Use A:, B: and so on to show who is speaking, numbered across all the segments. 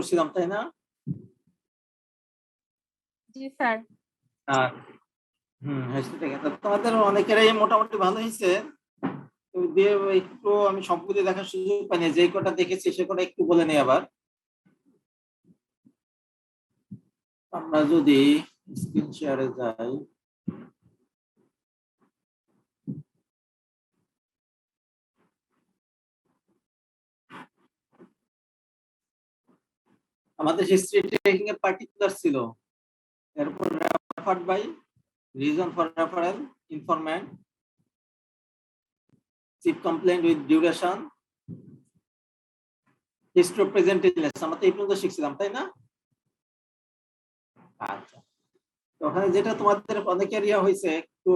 A: করছিলাম, তাই না?
B: জি স্যার।
A: তোমাদের অনেকেরই মোটামুটি ভালো হয়েছে। দিয়ে একটু আমি সবগুলি দেখার সুযোগ পাইনি, যে কটা দেখেছি সে কটা একটু বলে নিই। আবার আমরা যদি স্ক্রিন শেয়ারে যাই, আমাদের হিস্ট্রি টেকিং এ পার্টিকুলার ছিল, এরপর referred by, reason for referral, informant, chief complaint with duration, history of present illness, আমরা তো এই পর্যন্ত শিখছিলাম, তাই না? আচ্ছা, তো ওখানে যেটা তোমাদের অনেকের ইয়া হয়েছে, একটু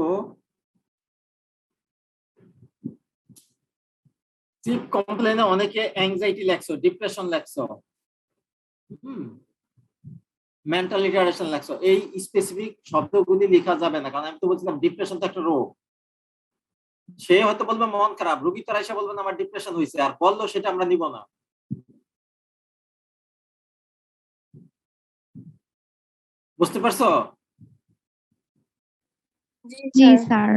A: চিফ কমপ্লেইনে অনেকে অ্যাংজাইটি লেখছো, ডিপ্রেশন লেখছো, মেন্টাল রিটার্ডেশন লেখছো। এই স্পেসিফিক শব্দগুলি লেখা যাবে না, কারণ আমি তো বলছিলাম ডিপ্রেশন তো একটা রোগ। সে হয়তো বলবে মন খারাপ, রোগী তারা এসে বলবেন আমার ডিপ্রেশন হয়েছে, আর বললো সেটা আমরা নিব না। বুঝতে পারছো?
C: জি স্যার।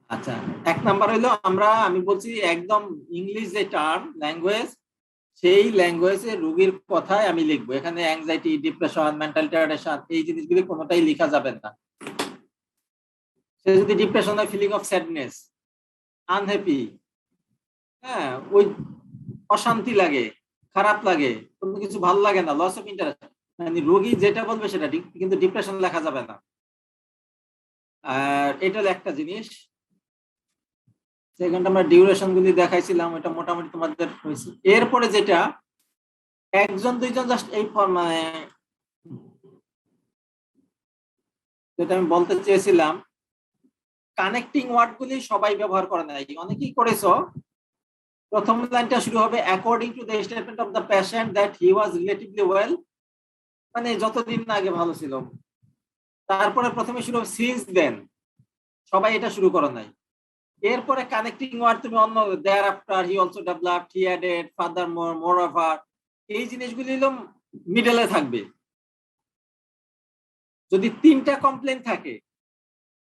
A: আচ্ছা, এক নাম্বার হইলো আমি বলছি একদম ইংলিশ যে টার্ম ল্যাঙ্গুয়েজ, সেই ল্যাঙ্গুয়েজে রোগীর কথায় আমি লিখবো। এখানে অ্যাংজাইটি, ডিপ্রেশন, মেন্টাল রিটার্ডেশন এই জিনিসগুলি কোনোটাই লেখা যাবে না। সে যদি ডিপ্রেশন হয়, ফিলিং অফ স্যাডনেস, আনহ্যাপি, হ্যাঁ, ওই অশান্তি লাগে, খারাপ লাগে, কোনো কিছু ভালো লাগে না, লস অফ ইন্টারেস্ট, মানে রোগী যেটা বলবে সেটা ঠিক, কিন্তু ডিপ্রেশন লেখা যাবে না। আর এটা হলো একটা জিনিস। সেকেন্ড, আমরা ডিউরেশন গুলি দেখাইছিলাম, এটা মোটামুটি তোমাদের হয়েছে। এরপরে যেটা একজন দুইজন জাস্ট এই মানে যেটা আমি বলতে চেয়েছিলাম, কানেক্টিং ওয়ার্ড গুলি সবাই ব্যবহার করে না, অনেকেই করেছো। প্রথম লাইনটা শুরু হবে according to the statement of the patient that he was relatively well, মানে যতদিন না আগে ভালো ছিল। তারপরে প্রথমে শুরু হবে সিন্স দেন, সবাই এটা শুরু করো নাই। এরপরে কানেক্টিং ওয়ার্ড তুমি অন্য, thereafter, he also developed, he added, furthermore, more moreover জিনিসগুলি হলো মিডলে থাকবে। যদি তিনটা কমপ্লেন থাকে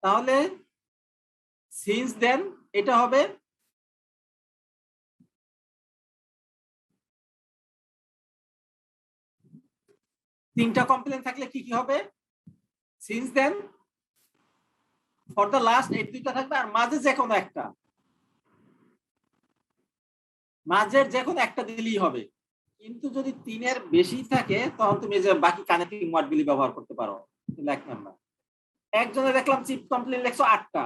A: তাহলে সিন্স দেন এটা হবে তিনটা কমপ্লেন থাকলে কি কি হবে, since then, for the last, এই দুইটা থাকবে। আর মাঝে যে কোনো একটা, মাঝের যে কোনো একটা দিলেই হবে। কিন্তু যদি তিনের বেশি থাকে তখন তুমি যে বাকি কানেক্টিং ওয়ার্ড গুলি ব্যবহার করতে পারো। এক নাম্বার, একজনে দেখলাম চিপ কমপ্লেন লেখছো 8টা,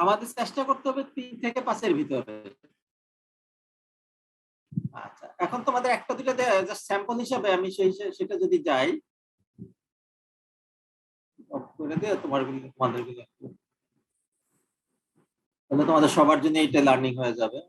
A: আমাদের চেষ্টা করতে হবে 3 থেকে 5-এর ভিতরে। আচ্ছা, এখন তোমাদের একটা দুটো জাস্ট স্যাম্পল হিসাবে আমি সেটা যদি যাই করে দিয়ে তোমাদের সবার জন্য এটা লার্নিং হয়ে যাবে।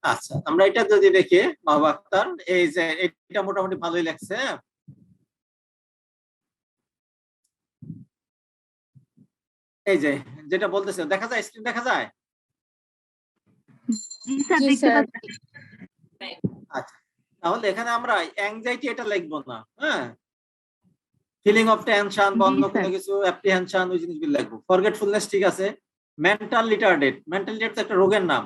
A: আচ্ছা, আমরা এটা যদি দেখি মাহবুব আক্তার, এই যে এটা মোটামুটি ভালোই লাগছে। এই যে যেটা বলতেছে দেখা যায়, স্ক্রিন দেখা যায়?
B: জি স্যার,
C: জি
B: দেখতে
C: স্যার।
B: পাচ্ছি।
A: আচ্ছা, তাহলে এখানে আমরা অ্যাংজাইটি এটা লিখবো না, হ্যাঁ, ফিলিং অফ টেনশন বা
B: জি
A: অন্য কোনো
B: স্যার।
A: কিছু অ্যাপ্রিহেনশন, ওই জিনিসগুলো লিখবো। ফরগেটফুলনেস ঠিক আছে। মেন্টাল রিটার্ডেড, মেন্টাল রিটার্ড তো একটা রোগের নাম,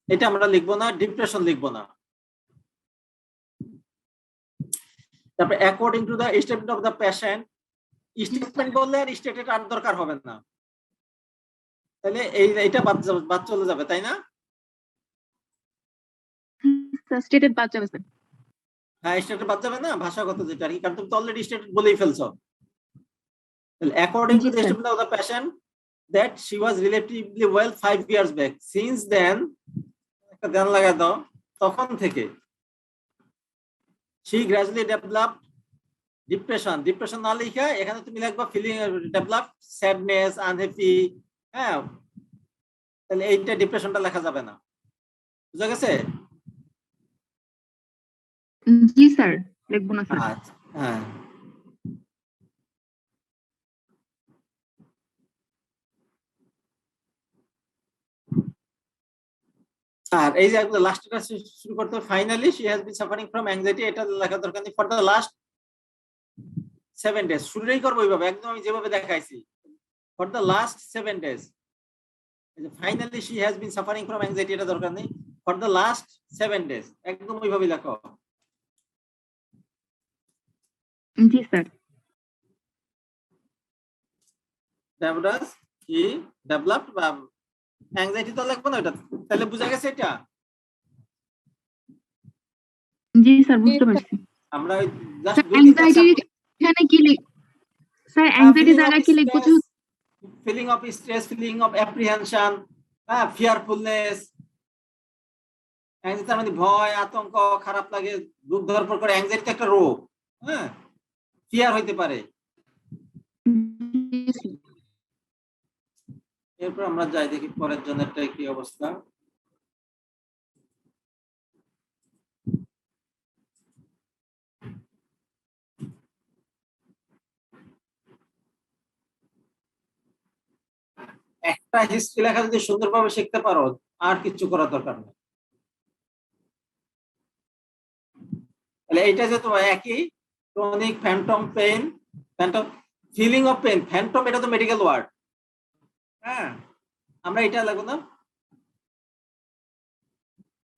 A: এটা আমরা লিখবো না। ডিপ্রেশন লিখবো না। তারপরে according to the statement of the patient, statement বললে আর স্টেটেড আর দরকার হবে না, তাহলে এইটা বাদ চলে যাবে, তাই না?
B: স্যার স্টেটেড বাদ যাবে স্যার।
A: হ্যাঁ, স্টেটেড বাদ যাবে না, ভাষাগত যেটা আর কি, কারণ তুমি তো অলরেডি স্টেটেড বলেই ফেলছো। তাহলে according to
B: G
A: the
B: sir.
A: Statement of the patient that she was relatively well 5 years back. Since then, একটা ধ্যান লাগা দাও, তখন থেকে she gradually developed depression. Depression না লিখা এখানে তুমি লিখবা ফিলিং ডেভেলপ স্যাডনেস, আনহ্যাপি, হ্যাঁ, তাহলে এইটা ডিপ্রেশনটা লেখা যাবে না। বুঝা গেছে?
B: জি স্যার, লিখবো না স্যার।
A: আচ্ছা, হ্যাঁ। আর এই যে লাস্টটা শুরু করতে, finally she has been suffering from anxiety, এটা লেখা দরকার নেই। ফর দ্য লাস্ট 7 days, শুরুই করবো এইভাবে, একদম আমি যেভাবে দেখাইছি। For the last 7 days, finally she has been suffering from anxiety, এটা দরকার নেই। ফর দ্য লাস্ট 7 days, একদম ওইভাবে লেখো।
B: জি স্যার।
A: ডেভেলপড, কি ডেভেলপড বা অ্যাংজাইটি তো লিখবো না ওটা, তাহলে বুঝা গেছে এটা?
B: জি স্যার, বুঝতে পারছি।
A: আমরা ওই জাস্ট
B: অ্যাংজাইটি এখানে কি স্যার, অ্যাংজাইটি জায়গায় কি লিখবো?
A: Feeling of stress, feeling of apprehension, হ্যাঁ, ফিয়ারফুলনেস। অ্যাংজাইটি মানে ভয়, আতঙ্ক, খারাপ লাগে, দুঃখ ধরপড় করে। অ্যাংজাইটি একটা রোগ, হ্যাঁ, ফিয়ার হইতে পারে। এরপর আমরা যাই দেখি পরের জনেরটা কি অবস্থা। একটা হিস্ট্রি লেখা যদি সুন্দরভাবে শিখতে পারো, আর কিছু করার দরকার নেই। তাহলে এইটা যে তোমার একই, chronic phantom pain, phantom feeling of pain, phantom এটা তো মেডিকেল ওয়ার্ড, হ্যাঁ, আমরা এটা লাগবো না।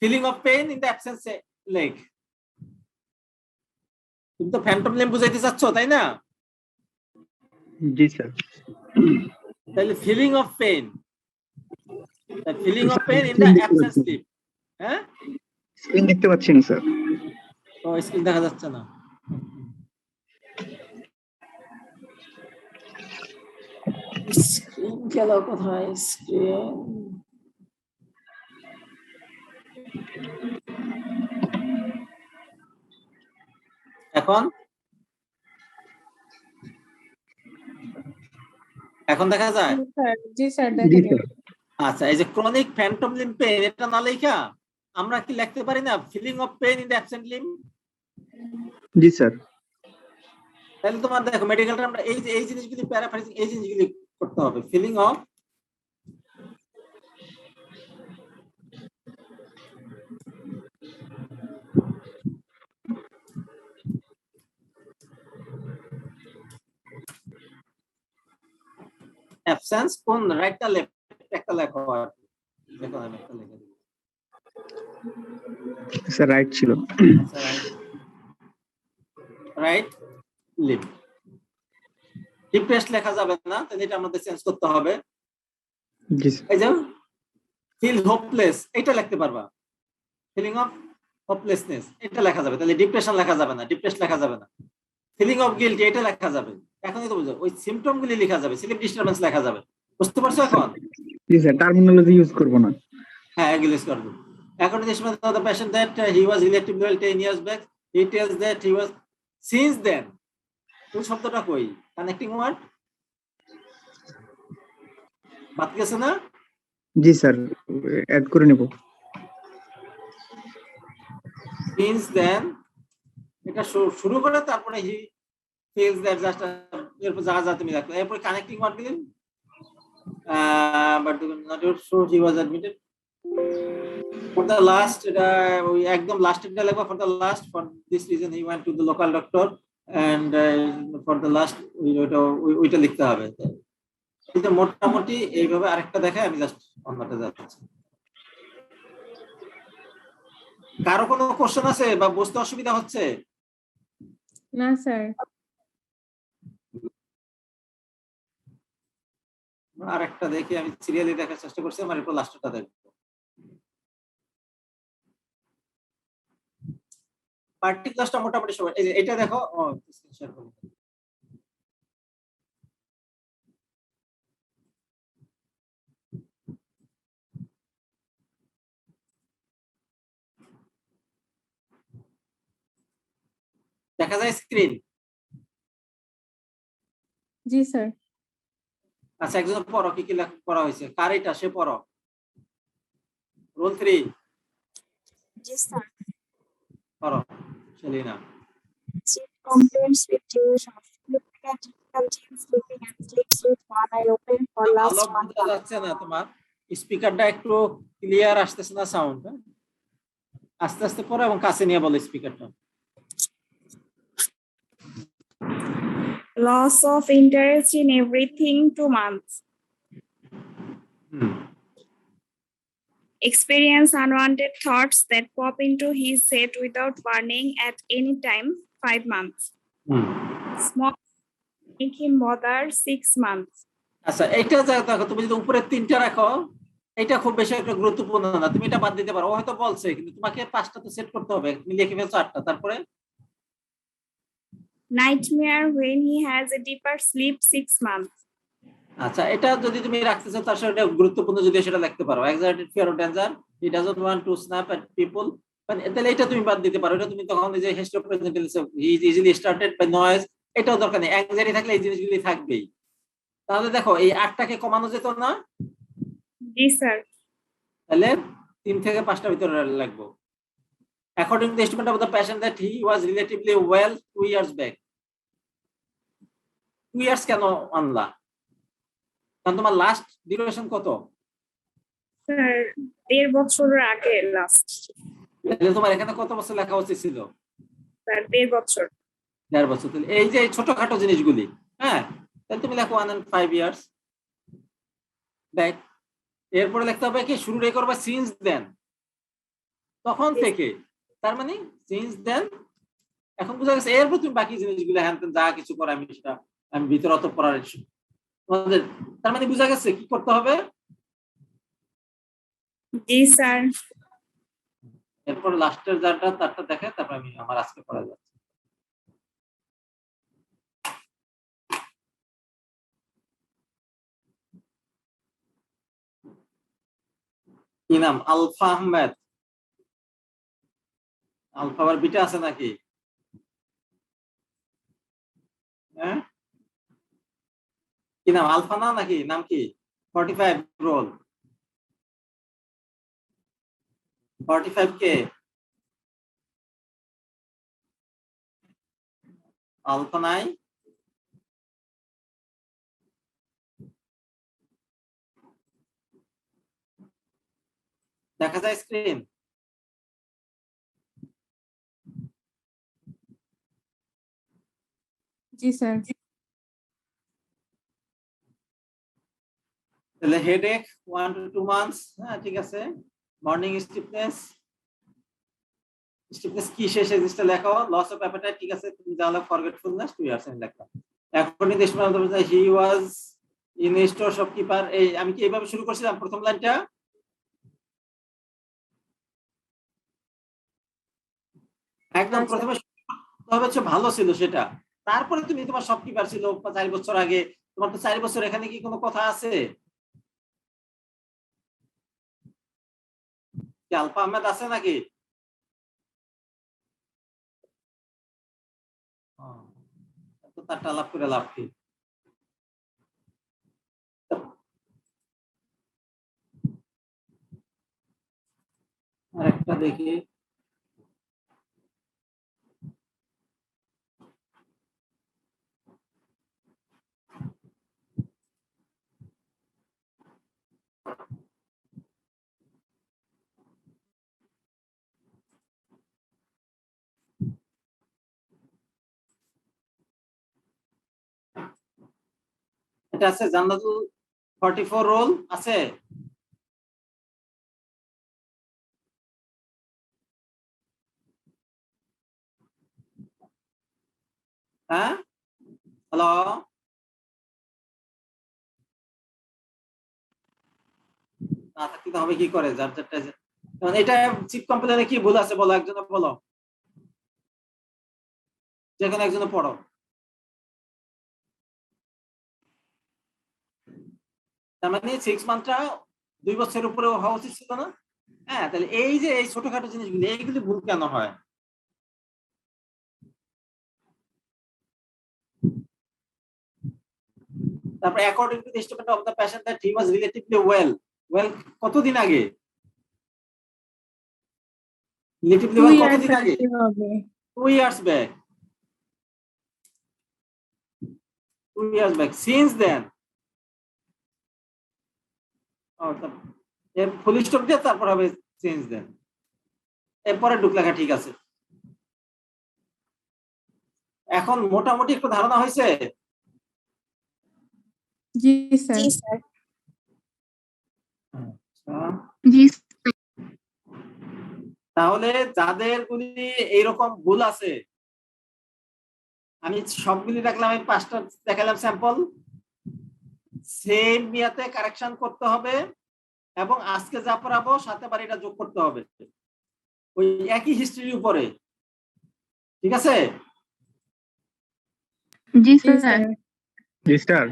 A: Feeling of pain in the absence leg, তুমি তো ফ্যান্টম লিম্ব বুঝাইতে চাচ্ছ, তাই না?
D: জি স্যার।
A: তাহলে feeling of pain, feeling of pain in the absence limb, হ্যাঁ।
D: স্ক্রিন দেখতে পাচ্ছি না স্যার।
A: ও, স্ক্রিন দেখা যাচ্ছে না। স্ক্রিন গেল কোথায়? স্ক্রিন এখন এখন দেখা যায়?
C: জি স্যার,
D: জি
C: দেখা
D: স্যার।
C: যায়।
A: আচ্ছা, এই যে ক্রনিক ফ্যান্টম লিম্ব পেইন, এটা না লেখা আমরা কি লিখতে পারি না feeling of pain in the absent limb?
D: জি স্যার।
A: তাহলে তোমার দেখো মেডিকেলটা আমরা এই জিনিসগুলি প্যারাফ্রেজিং, এই জিনিসগুলি করতে হবে। ফিলিং অফ অ্যাবসেন্স, কোন রাইট না লেফট, একটা লেখো। আর দেখো আমি একটা লিখে দিই।
D: স্যার রাইট ছিল।
A: আচ্ছা, রাইট লিম্ব। ডিপ্রেস লেখা যাবে না, তাহলে এটা আমাদের চেঞ্জ করতে হবে।
D: জি স্যার।
A: এই যে ফিল হোপলেস, এটা লিখতে পারবা। ফিলিং অফ হোপলেসনেস, এটা লেখা যাবে, তাহলে ডিপ্রেশন লেখা যাবে না, ডিপ্রেস লেখা যাবে না। ফিলিং অফ গিল্টি, এটা লেখা যাবে। এখনই তো বুঝো, ওই সিম্পটম গুলি লেখা যাবে, স্লিপ ডিস্টারবেন্স লেখা যাবে। বুঝতে পারছো এখন?
D: জি স্যার, টার্মিনোলজি ইউজ করব না।
A: হ্যাঁ, এগুলিস করবে। According to the patient that he was relatively well 10 years back, he tells that he was since then. কোন শব্দটা কই? কানেক্টিং ওয়ার্ড বাদ গেছে না?
D: জি স্যার, অ্যাড করে নেব।
A: সিন্স দেন এটা শুরু করে তারপরে হি feels that just এরপর যা যা তুমি রাখো এরপর কানেক্টিং ওয়ার্ড দিলেন but not sure he was admitted for the last এটা ওই একদম লাস্টেরটা লাগবে for the last for this reason he went to the local doctor and for the last ওইটা লিখতে হবে। কিন্তু মোটামুটি এইভাবে আরেকটা দেখায় আমি জাস্ট অন্যটা যাচ্ছি। কারো কোনো কোশ্চেন আছে বা বুঝতে অসুবিধা হচ্ছে?
C: না স্যার।
A: আরেকটা দেখি আমি সিরিয়ালি দেখার চেষ্টা করছি আমার এরপর লাস্টটা দেখবো। পার্টিকুলারটা মোটামুটি সবাই এই যে এটা দেখো স্ক্রিন শেয়ার করো। দেখা যায় স্ক্রিন?
C: জি স্যার।
A: আচ্ছা একজন পড়ো কি কি করা হয়েছে কার এটা সে পড়ো রোল 3
E: জি স্যার।
A: পড়ো Selina.
E: She complains with duration of sleeping and difficulty in sleeping and sleeps with one eye open for last
A: আলো
E: 1
A: বোঝা যাচ্ছে না তোমার স্পিকারটা একটু ক্লিয়ার আসতেছে না সাউন্ড আস্তে আস্তে পড়ো এবং কাছে নিয়ে বলো স্পিকারটা।
E: Loss of interest in everything 2 months. Experience unwanted thoughts that pop into his head without warning at any time 5 months. Small make him bother 6 months.
A: আচ্ছা এইটা দেখো তুমি যদি উপরে তিনটা রাখো এটা খুব বেশি একটা গুরুত্বপূর্ণ না তুমি এটা বাদ দিতে পারো ও হয়তো বলছে কিন্তু তোমাকে পাঁচটা তো সেট করতে হবে তুমি লিখে ফেলছো 8টা তারপরে
E: Nightmare when he has a deeper sleep 6 months.
A: আচ্ছা এটা যদি তুমি রাখতে চাও তার সাথে গুরুত্বপূর্ণ যদি সেটা লিখতে পারো exerted fear of danger he doesn't want to snap at people মানে তাহলে এটা তুমি বাদ দিতে পারো এটা তুমি তখন এই যে history of present tense he is easily started by noise এটাও দরকার নেই anxiety থাকলে এই জিনিসগুলি থাকবেই তাহলে দেখো এই 8টাকে কমানো যেত না
E: জি স্যার।
A: তাহলে 3 থেকে 5টার ভিতরে লাগবো according to the estimate of the patient that he was relatively well 2 years back 2 years কেন আনলা কারণ তোমার লাস্ট ডিউরেশন কত
E: স্যার 1.5 বছর আগে লাস্ট।
A: তাহলে তোমার এখানে কত বছর লেখা উচিত ছিল
E: স্যার 1.5 বছর।
A: 1.5 বছর তাহলে এই যে ছোটখাটো জিনিসগুলি হ্যাঁ তাহলে তুমি লেখো 1 and 5 years দেখ এরপরে লিখতে হবে কি শুরুটাই করবা সিন্স দেন তখন থেকে তার মানে সিন্স দেন এখন বুঝা গেছে এরপর তুমি বাকি জিনিসগুলো হ্যান যা কিছু করে আমি সেটা আমি ভিতরে অত পড়ার তোমাদের তার মানে বুঝা গেছে কি করতে হবে
E: জি স্যার।
A: এরপর লাস্টের যারটা তারটা দেখে তারপর আমি আমার আজকে পড়া যাচ্ছে কি নাম আলফা আহমেদ আলফা আর বিটা আছে নাকি হ্যাঁ কি নাম আলফা না নাকি নাম কি 45 রোল 45 কে আলফা নাই দেখা যায় স্ক্রিন
C: জি স্যার।
A: তাহলে হেডেক 1 to 2 months হ্যাঁ ঠিক আছে মর্নিং স্টিফনেস কি শেষে জিনিসটা লেখো লস অফ অ্যাপেটাইট ঠিক আছে তুমি জানলা ফরগেটফুলনেস 2 ইয়ার্স আমি লিখলাম এখন নির্দেশ হি ওয়াজ ইন স্টোর শপকিপার এই আমি কি এইভাবে শুরু করছিলাম প্রথম লাইনটা একদম প্রথমে হচ্ছে ভালো ছিল সেটা তারপরে তুমি তোমার শপকিপার ছিল 4 বছর আগে তোমার তো 4 বছর এখানে কি কোনো কথা আছে কি আলফা আহমেদ আছে নাকি তো তারটা লাভ করে লাভ কি আরেকটা দেখি। এটা আছে জান্নাতুল 44 রোল আছে। হ্যাঁ, হ্যালো, না থাকতে হবে কি করে, যার যারটা এটা চিপ কম্পিউটারে কি ভুল আছে বলো, একজনে বলো, যে কোনো একজনে পড়ো। তার মানে 6 মান্থটা 2 বছরের উপরে হওয়া উচিত ছিল না? হ্যাঁ, তাহলে এই যে এই ছোটখাটো জিনিসগুলি এইগুলি ভুল কেন হয়? তারপর according to the statement of the patient that he was relatively well. Well কতদিন আগে? রিলেটিভলি
C: 2
A: ওয়েল
C: years
A: কতদিন আগে?
C: আগে হবে।
A: 2 years back. 2 years back. Since then. Full stop দিয়ে তারপর হবে সিন্স দেন, এরপরে ডুক লেখা ঠিক আছে। এখন মোটামুটি একটু ধারণা হয়েছে?
C: জি স্যার।
E: জি স্যার।
B: জি
A: তাহলে যাদের গুলি এইরকম ভুল আছে, আমি সবগুলি রাখলাম, আমি 5টা দেখালাম স্যাম্পল, সেম ইয়াতে কারেকশন করতে হবে এবং আজকে যা পড়াবো সাথে আবার এটা যোগ করতে হবে ওই একই হিস্ট্রির উপরে, ঠিক আছে?
B: জি
C: জি
B: স্যার।
C: স্যার।
D: জি স্যার।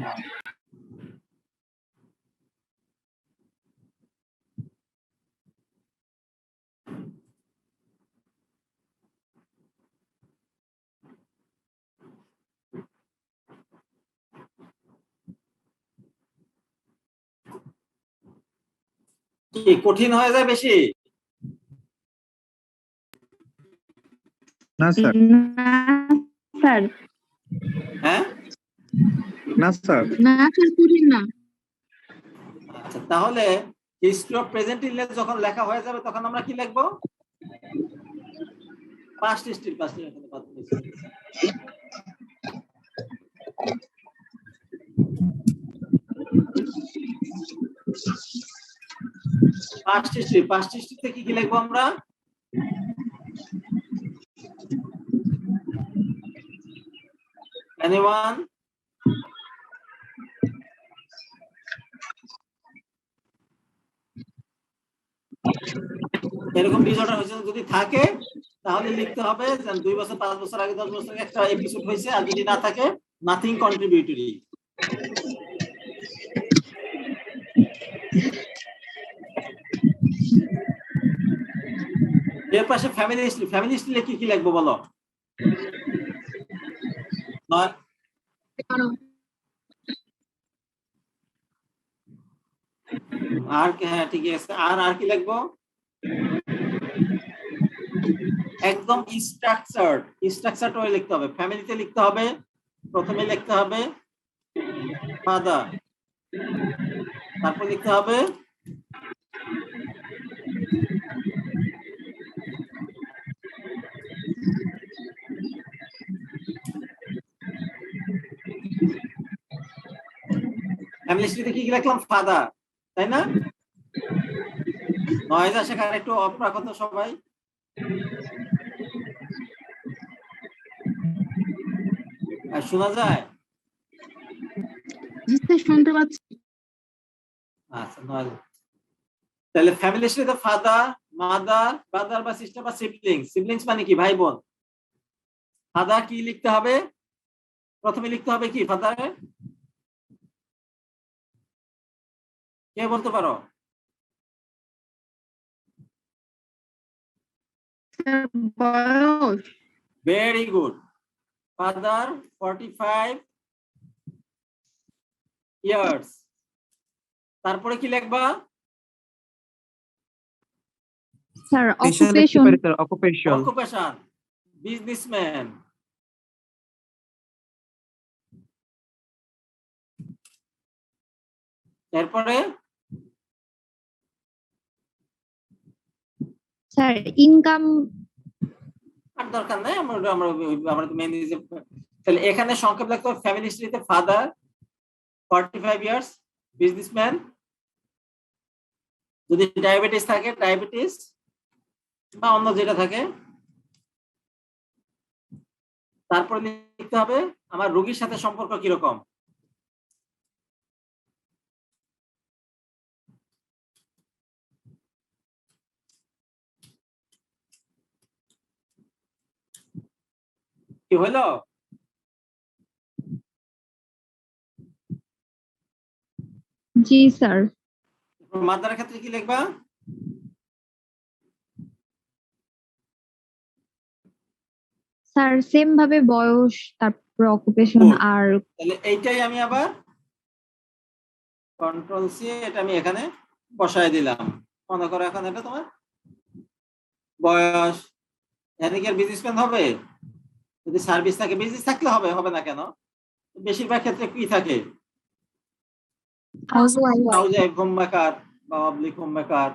A: কি কঠিন হয়ে যায় বেশি?
D: না স্যার।
B: না স্যার,
A: হ্যাঁ,
D: না স্যার।
B: না স্যার কঠিন না।
A: আচ্ছা, তাহলে হিস্ট্রি অফ প্রেজেন্ট ইনলেস যখন লেখা হয়ে যাবে তখন আমরা কি লিখবো? Past history. পাস্ট হিস্ট্রিতে কি কি লিখবো আমরা? Anyone? এরকম ডিসঅর্ডার হয়েছে যদি থাকে তাহলে লিখতে হবে যে 2 বছর 5 বছর আগে 10 বছর আগে একটা এপিসোড হয়েছে, আর যদি না থাকে নাথিং কন্ট্রিবিউটরি। এর পাশে ফ্যামিলি হিস্ট্রি কি কি লিখবো বলো? আর হ্যাঁ ঠিক আছে, আর কি লিখবো? একদম স্ট্রাকচারড ওয়ে লিখতে হবে। ফ্যামিলিতে লিখতে হবে, প্রথমে লিখতে হবে ফাদার, তারপর লিখতে হবে ফ্যামিলি হিস্ট্রিতে কি কি লিখলাম? ফাদার, তাই না? নয়েজ আসে, কারণ একটু অফ রাখো তো সবাই। আর শোনা যায়?
B: জি স্যার শুনতে পাচ্ছি।
A: আচ্ছা, নয়েজ। তাহলে ফ্যামিলি হিস্ট্রিতে ফাদার, মাদার, ব্রাদার বা সিস্টার বা সিবলিংস মানে কি? ভাই বোন। ফাদার কি লিখতে হবে? প্রথমে লিখতে হবে কি ফাদারে? কে বলতে পারো?
B: বয়স।
A: Very good. Father 45 years. তারপরে কি লিখবা?
B: স্যার
F: পেশা লিখতে
B: অকুপেশন
F: পারি স্যার, অকুপেশন।
A: Occupation, businessman. এরপরে
B: স্যার ইনকাম
A: আর দরকার নাই, আমরা আমরা আমরা মেন তাহলে এখানে সংক্ষেপ লিখতে হবে ফ্যামিলি হিস্ট্রিতে ফাদার 45 ইয়ার্স, বিজনেসম্যান, যদি ডায়াবেটিস থাকে ডায়াবেটিস বা অন্য যেটা থাকে। তারপর লিখতে হবে আমার রোগীর সাথে সম্পর্ক কিরকম। কি হলো?
B: জি স্যার।
A: মাদারের ক্ষেত্রে কি লিখবা?
B: স্যার সেম ভাবে বয়স, তারপর অকুপেশন
A: Good.
B: আর
A: তাহলে এইটাই আমি আবার কন্ট্রোল সি, এটা আমি এখানে বসায় দিলাম। মনে করো এখন এটা তোমার বয়স, এখানে কি আর বিজনেসম্যান হবে? যদি সার্ভিস থাকে, বিজনেস থাকলে হবে, হবে না কেন? বেশিরভাগ ক্ষেত্রে কি থাকে?
B: হাউসওয়াইফ।
A: হাউসওয়াইফ, হোম মেকার বা public home maker.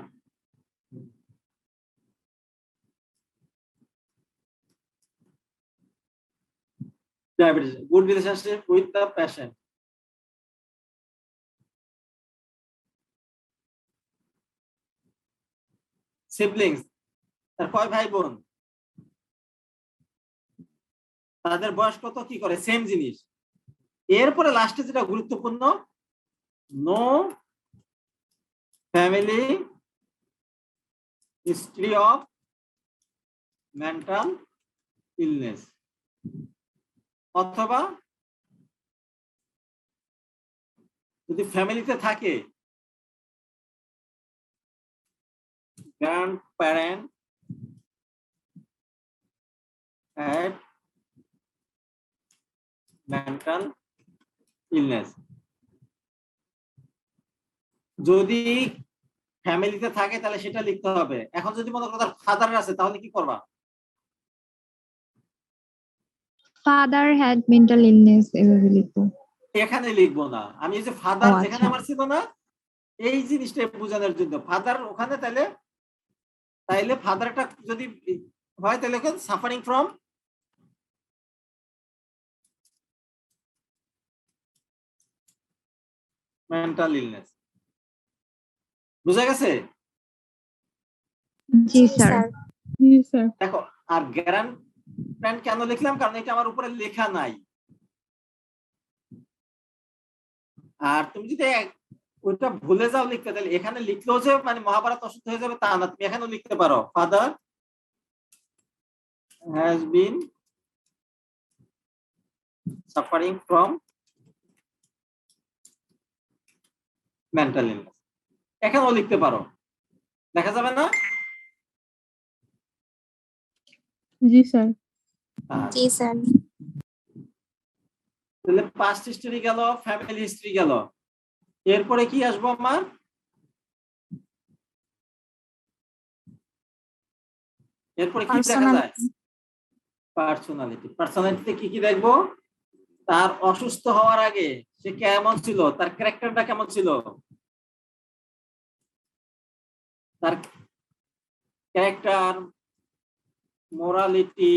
A: Diabetes, good relationship with the patient. Siblings, তার কয় ভাই বোন, তাদের বয়স কত, কি করে, সেম জিনিস। এরপরে লাস্টে যেটা গুরুত্বপূর্ণ, no family history of mental illness, অথবা যদি ফ্যামিলিতে থাকে grandparent had mental illness। যদি ফ্যামিলিতে থাকে তাহলে সেটা লিখতে হবে। এখন যদি মনে করো তার ফাদার আছে তাহলে কি করবা?
B: ফাদার হ্যাড মেন্টাল ইলনেস এভাবে লিখবো।
A: এখানে লিখবো না, আমি এই যে ফাদার
B: ও,
A: যেখানে
B: আচ্ছা।
A: আমার ছিল না, এই জিনিসটা বোঝানোর জন্য ফাদার ওখানে, তাইলে তাইলে ফাদারটা যদি হয় তাহলে সাফারিং ফ্রম মেন্টাল ইলনেস। বুঝা গেছে?
B: জি স্যার।
C: জি স্যার।
A: দেখো, আর গ্যারান্ট কেন লিখলাম, কারণ এটা আমার উপরে লেখা নাই। আর তুমি যদি ওইটা ভুলে যাও লিখতে, তাহলে এখানে লিখলেও যে মানে মহাভারত অশুদ্ধ হয়ে যাবে তা না, তুমি এখানেও লিখতে পারো father has been suffering from mental illness, এখানেও লিখতে পারো, দেখা যাবে না?
C: জি স্যার।
E: জি স্যার।
A: তাহলে পাস্ট হিস্টরি গেল, ফ্যামিলি হিস্টরি গেল, এরপরে কি আসবো আমার? এরপরে কি দেখা যায়? পার্সোনালিটি। পার্সোনালিটিতে কি কি দেখবো? তার অসুস্থ হওয়ার আগে সে কেমন ছিল, তার ক্যারেক্টারটা কেমন ছিল, তার ক্যারেক্টার, মোরালিটি,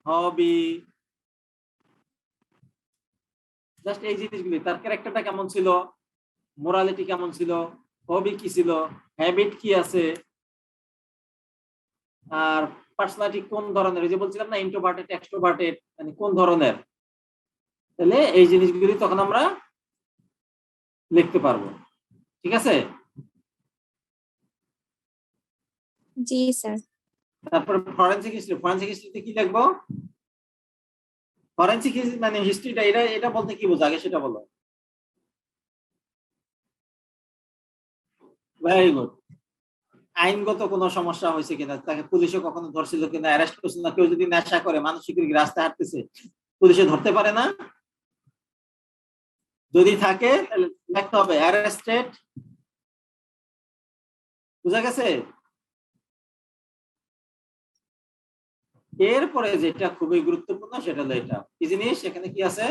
A: হবি, জাস্ট এই জিনিসগুলি। তার ক্যারেক্টারটা কেমন ছিল, মোরালিটি কেমন ছিল, হবি কি ছিল, হ্যাবিট কি আছে, আর পার্সোনালিটি কোন ধরনের, এই যে বলছিলাম না ইন্ট্রোভার্টেড এক্সট্রোভার্টেড, মানে কোন ধরনের। তাহলে এই জিনিসগুলি তখন আমরা লিখতে পারবো। ঠিক আছে?
E: জি স্যার।
A: তারপরে ফরেনসিক হিস্ট্রি। ফরেনসিক হিস্ট্রিতে কি লিখবো? ফরেনসিক মানে হিস্ট্রিটা, এটা এটা বলতে কি বোঝো আগে সেটা বলো। Very good. আইনগত কোনো সমস্যা হয়েছে কিনা, তাকে পুলিশে কখনো ধরছিল কিনা, অ্যারেস্ট করছিল না। কেউ যদি নেশা করে, মানসিক রাস্তায় হাঁটতেছে, পুলিশে ধরতে পারে না? যদি থাকে তাহলে লিখতে হবে অ্যারেস্টেড। বুঝা গেছে? এরপরে যেটা খুবই গুরুত্বপূর্ণ সেটা হলো এটা কি জিনিস, এখানে কি আছে?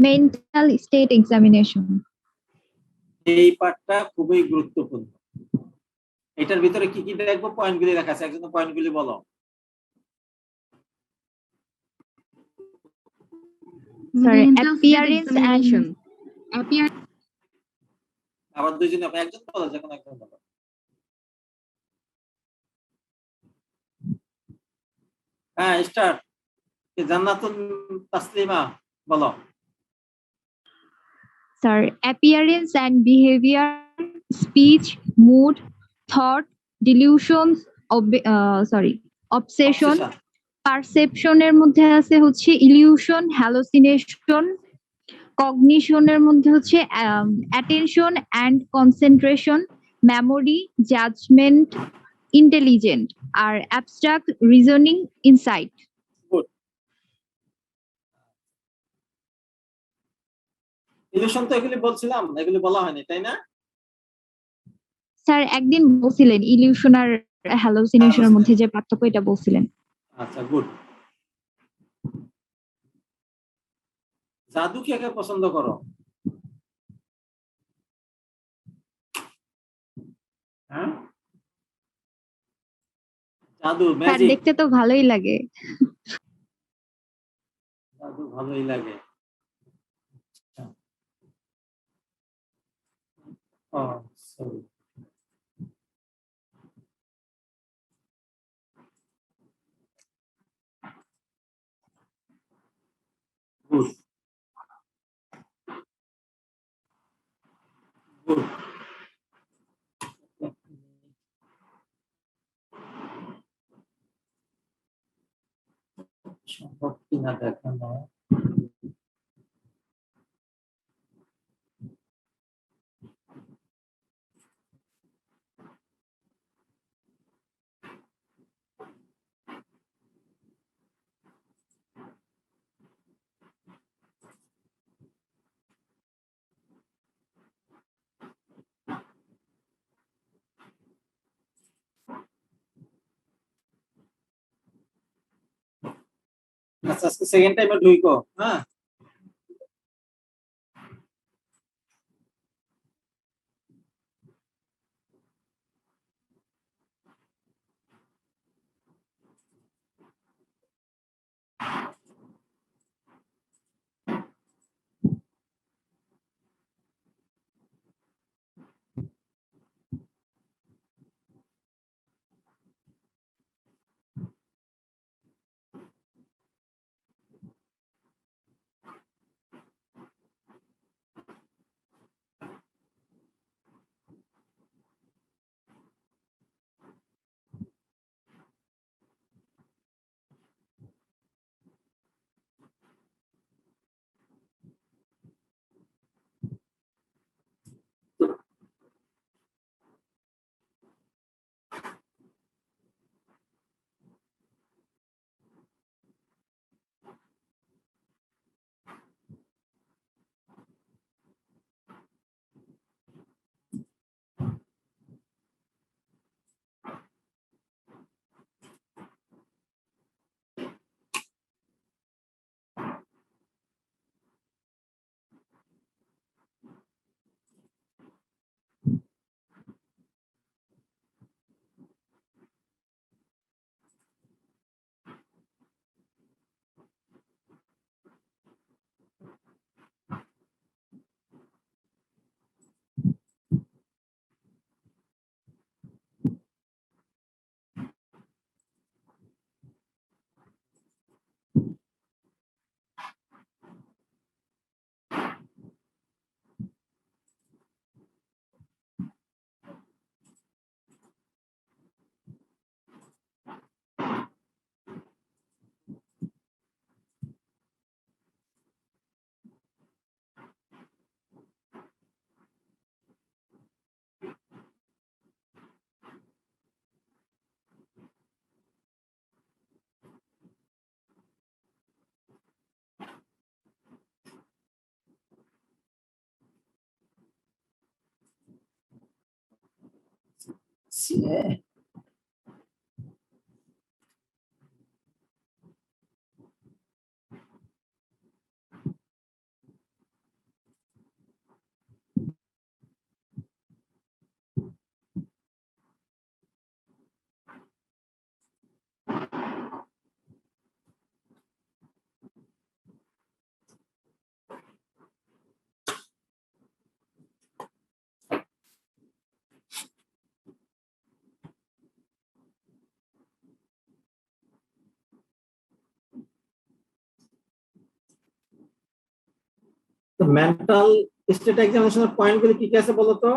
F: Mental state examination.
A: এই পার্টটা খুবই গুরুত্বপূর্ণ। এটার ভিতরে কি কি দেখবো, পয়েন্টগুলি লেখা আছে, একজন পয়েন্টগুলি বলো।
F: Sorry,
B: Mental state
F: appearance and
B: examination. Appearance.
A: আবার দুইজনে একজন বলো, যে কোনো একজন বলো। হ্যাঁ, স্টার্ট। জান্নাতুল তাসলিমা বলো।
F: sorry, appearance and behavior, speech, mood, thought, delusions, obsession, পারসেপশনের মধ্যে আছে হচ্ছে ইলিউশন, হ্যালোসিনেশন, কগনিশনের মধ্যে হচ্ছে attention and concentration, memory, judgement, intelligent, আর অ্যাবস্ট্রাক্ট রিজনিং, ইনসাইট।
A: ইলিউশন তো এগুলি বলছিলাম, এগুলি বলা হয়নি তাই না?
F: স্যার একদিন বলছিলেন ইলিউশন আর হ্যালোসিনেশনের মধ্যে যে পার্থক্য এটা বলছিলেন।
A: আচ্ছা, গুড। জাদু কে কে পছন্দ করো? হ্যাঁ, জাদু,
F: স্যার
A: ম্যাজিক।
F: দেখতে তো ভালোই লাগে।
A: জাদু ভালোই লাগে। ও সরি। Good good. সম্ভব কিনা দেখানো। আচ্ছা, আজকে সেকেন্ড টাইমে ঢুইকো। হ্যাঁ, দিচ্ছি মেন্টাল স্টেট এক্সামিনেশনের পয়েন্টগুলি কি কি আছে বলো তো?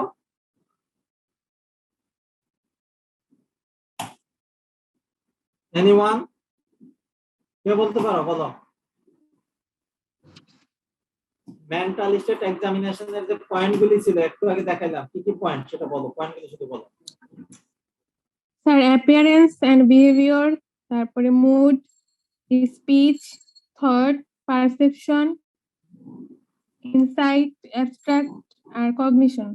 A: এনিওয়ান, কে বলতে পারো? বলো। মেন্টাল স্টেট এক্সামিনেশনের যে পয়েন্টগুলি ছিল একটু আগে দেখাইলাম, কি কি পয়েন্ট সেটা বলো, পয়েন্টগুলি শুধু বলো।
C: স্যার অ্যাপিয়ারেন্স এন্ড বিহেভিয়ার, তারপরে mood, speech, thought, perception, insight, abstract আর কগনিশন।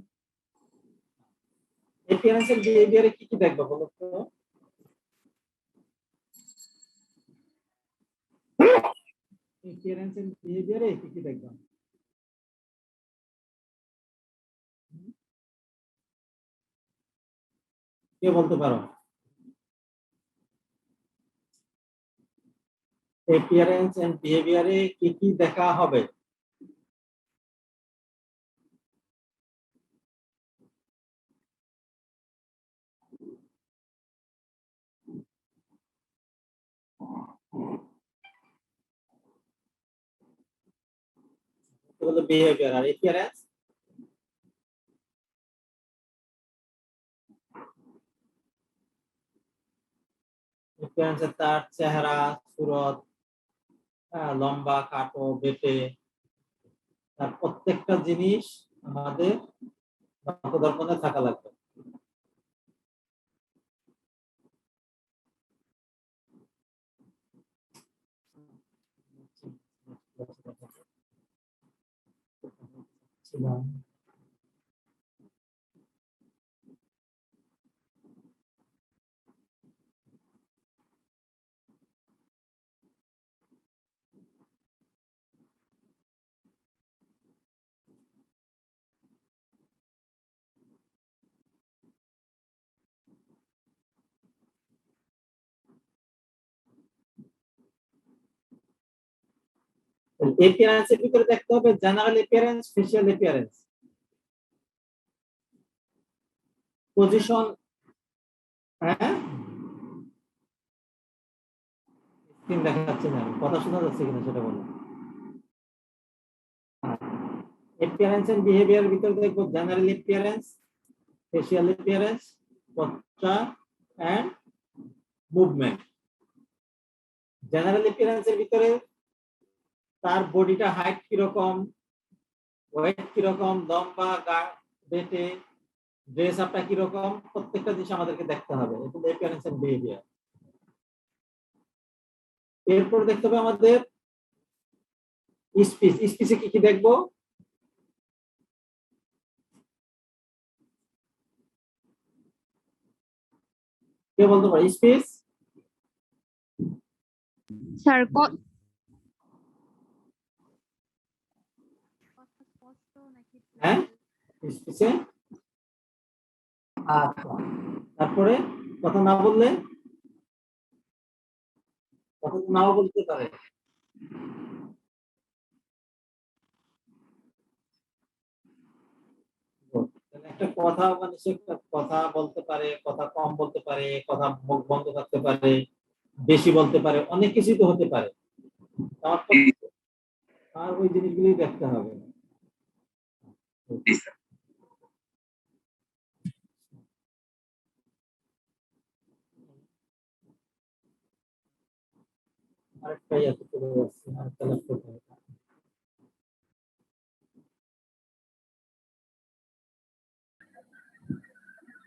A: অ্যাপিয়ারেন্স এন্ড বিহেভিয়ারে কি কি দেখবা বলো তো? অ্যাপিয়ারেন্স এন্ড বিহেভিয়ারে কি কি দেখবা? কে বলতে পারো? অ্যাপিয়ারেন্স এন্ড বিহেভিয়ারে কি কি দেখা হবে? বলো বিহেভিয়ার আর অ্যাপিয়ারেন্স। অ্যাপিয়ারেন্স তার চেহারা, সুরত, লম্বা, খাটো, বেটে, তার প্রত্যেকটা জিনিস আমাদের দর্পণে থাকা লাগবে। অ্যাপিয়ারেন্সের ভিতরে দেখতে হবে general appearance, facial appearance, position. হ্যাঁ, স্ক্রিন দেখাচ্ছে না, কথা শোনা যাচ্ছে কিনা সেটা বলো। অ্যাপিয়ারেন্স এন্ড বিহেভিয়ার ভিতরে দেখবো general appearance, facial appearance, posture and movement. General অ্যাপিয়ারেন্সের ভিতরে তার বডিটা হাইট কিরকম, ওয়েট কিরকম, লম্বা, বেটে, ড্রেস আপটা কিরকম, প্রত্যেকটা জিনিস আমাদেরকে দেখতে হবে। এটা অ্যাপিয়ারেন্স এন্ড বিহেভিয়ার। এরপর দেখতে হবে আমাদের স্পিচ। স্পিচে কি কি দেখবো? কে বলতে পারে স্পিচ?
F: স্যার
A: হ্যাঁ, স্পিচে আচ্ছা, তারপরে কথা না বললে, কথা নাও বলতে পারে। একটা কথা মানে সে কথা বলতে পারে, কথা কম বলতে পারে, কথা মুখ বন্ধ থাকতে পারে, বেশি বলতে পারে, অনেক কিছুই তো হতে পারে। আর ওই জিনিসগুলি দেখতে হবে। আরেকটাই আছে, চলে যাচ্ছে, আরেকটা ল্যাপটপ।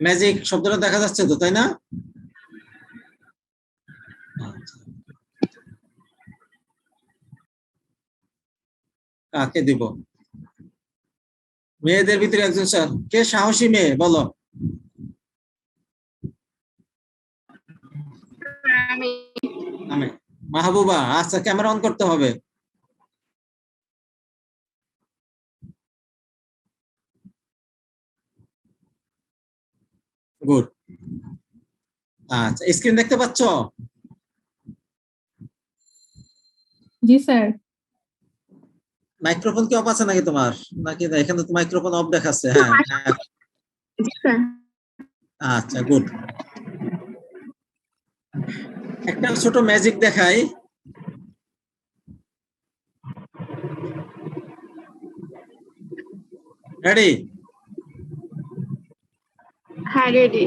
A: ম্যাজিক শব্দটা দেখা যাচ্ছে তো, তাই না? কাকে দিব? মেয়েদের ভিতরে একজন, স্যার কে সাহসী মেয়ে বলো? আমি মাহবুবা, আচ্ছা ক্যামেরা অন করতে হবে। গুড। আচ্ছা স্ক্রিন দেখতে পাচ্ছ?
C: জি স্যার।
A: মাইক্রোফোন কি অফ আছে নাকি তোমার, নাকি এখানে তো মাইক্রোফোন অফ দেখাচ্ছে? হ্যাঁ
B: জি স্যার।
A: আচ্ছা গুড। একটা ছোট ম্যাজিক দেখাই। রেডি?
B: হ্যাঁ রেডি।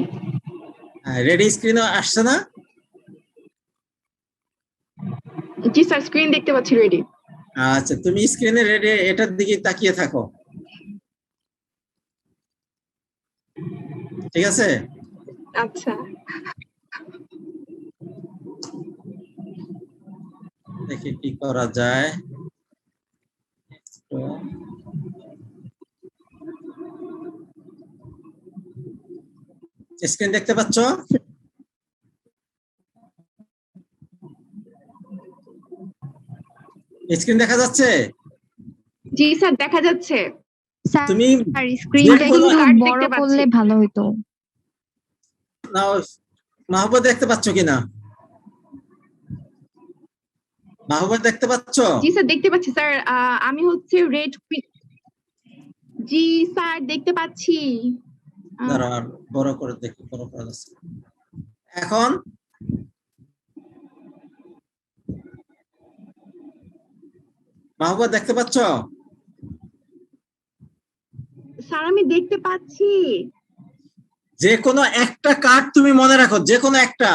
A: রেডি স্ক্রিনে আসছে না?
B: জি স্যার, স্ক্রিন দেখতে পাচ্ছি, রেডি।
A: আচ্ছা তুমি স্ক্রিনে রেডি, এটার দিকে তাকিয়ে থাকো, ঠিক আছে?
B: আচ্ছা।
A: দেখি কি করা যায়। স্ক্রিন দেখতে পাচ্ছ? স্ক্রিন দেখা যাচ্ছে?
B: জি স্যার, দেখা যাচ্ছে।
F: স্যার
A: তুমি
F: স্ক্রিনটা
A: যে কোনো
F: একটু
B: কার্ড
F: বড়
B: দেখতে পাচ্ছি।
F: করলে ভালো হতো।
A: নাও, মাহবুবা দেখতে পাচ্ছ কিনা? মাহবুবা দেখতে পাচ্ছ?
B: জি স্যার, দেখতে পাচ্ছি স্যার। আমি হচ্ছে রেড। জি স্যার, দেখতে পাচ্ছি।
A: দাঁড়াও আর বড় করে দেখি, বড় করা যাচ্ছে। এখন মাহবুবা দেখতে পাচ্ছ?
B: স্যার আমি দেখতে পাচ্ছি।
A: যে কোনো একটা কার্ড তুমি মনে রাখো, যে কোনো একটা,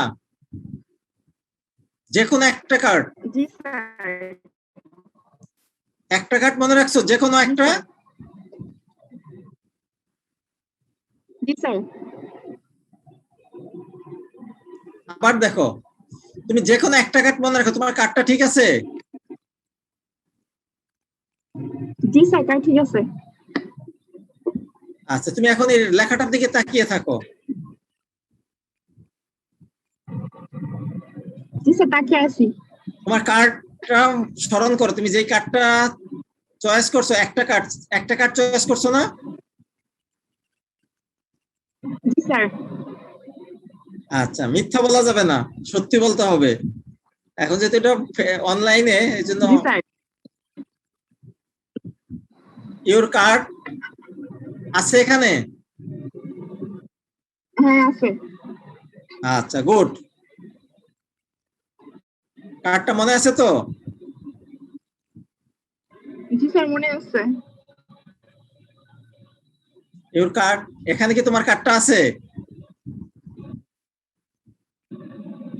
A: যে কোনো একটা কার্ড,
B: জি স্যার।
A: একটা কার্ড মনে রাখছো, যে কোনো একটা?
B: জি স্যার।
A: আবার দেখো, তুমি যে কোনো একটা কার্ড মনে রাখো, তোমার কার্ডটা ঠিক আছে?
B: জি স্যার, তাই ঠিক আছে।
A: আচ্ছা তুমি এখন এই লেখাটার দিকে তাকিয়ে থাকো।
B: জি স্যার, তাকিয়ে আছি।
A: তোমার কার্ডটা স্মরণ করো, তুমি যেই কার্ডটা চয়েস করছো, একটা কার্ড চয়েস করছো না?
B: জি স্যার।
A: আচ্ছা মিথ্যা বলা যাবে না, সত্যি বলতে হবে। এখন যেহেতু এটা অনলাইনে, এই জন্য
B: জি স্যার।
A: ইওর কার্ড আছে এখানে?
B: হ্যাঁ আছে।
A: আচ্ছা গুড। কার্ডটা মনে আছে তো?
B: জি স্যার, মনে আছে।
A: ইওর কার্ড, এখানে কি তোমার কার্ডটা আছে?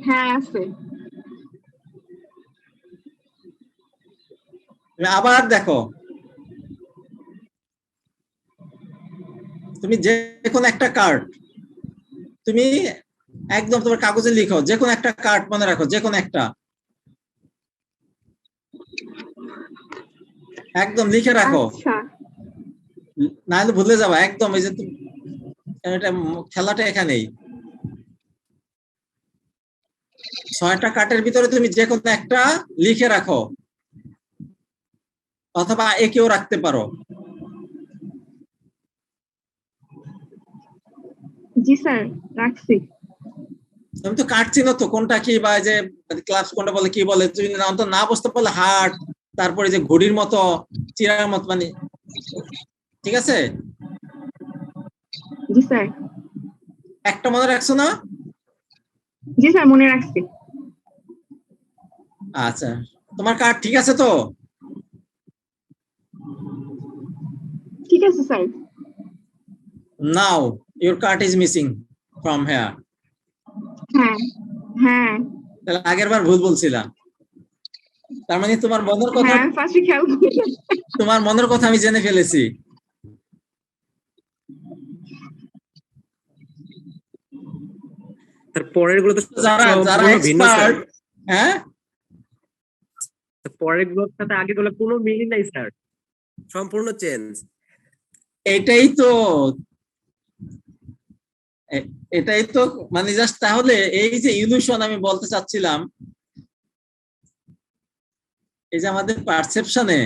B: হ্যাঁ আছে।
A: তুমি আবার দেখো, তুমি যে কোনো একটা কার্ড, তুমি একদম তোমার কাগজে লিখো, যে কোনো একটা কার্ড মনে রাখো, যে কোনো একটা একদম লিখে রাখো,
B: আচ্ছা।
A: না হলে ভুলে যাবা একদম। এই যে এটা খেলাটা এখানেই, 6টা কার্ডের ভিতরে তুমি যে কোনো একটা লিখে রাখো, অথবা একেও রাখতে পারো।
B: জি স্যার, রাখছি।
A: তুমি তো কার্ড চিনো তো, কোনটা কি, বা যে ক্লাস কোনটা বলে, কি বলে, তুমি না বুঝতে পারলে হার্ট, তারপরে যে ঘড়ির মতো, চিরার মতো, মানে ঠিক আছে?
B: জি স্যার।
A: একটা মনে রাখছো না?
B: জি স্যার, মনে রাখছি।
A: আচ্ছা তোমার কার্ড ঠিক আছে তো?
B: ঠিক আছে sir.
A: Now your card is missing from here.
B: হ্যাঁ হ্যাঁ
A: তাহলে আগের বার ভুল বলছিলাম, তার মানে তোমার মনের কথা,
B: হ্যাঁ, ফার্স্টে খেয়াল করি।
A: তোমার মনের কথা আমি জেনে ফেলেছি।
G: তার পরের গুলো তো
A: যারা
G: সম্পূর্ণ ভিন্ন স্যার।
A: এক্সপার্ট, হ্যাঁ
G: পরের গুলোর সাথে আগে গুলো কোনো মিলই নাই স্যার, সম্পূর্ণ চেঞ্জ।
A: এটাই তো, এটাই তো মানে জাস্ট, তাহলে এই যে ইলুশন আমি বলতে চাচ্ছিলাম, এই যে আমাদের পারসেপশনে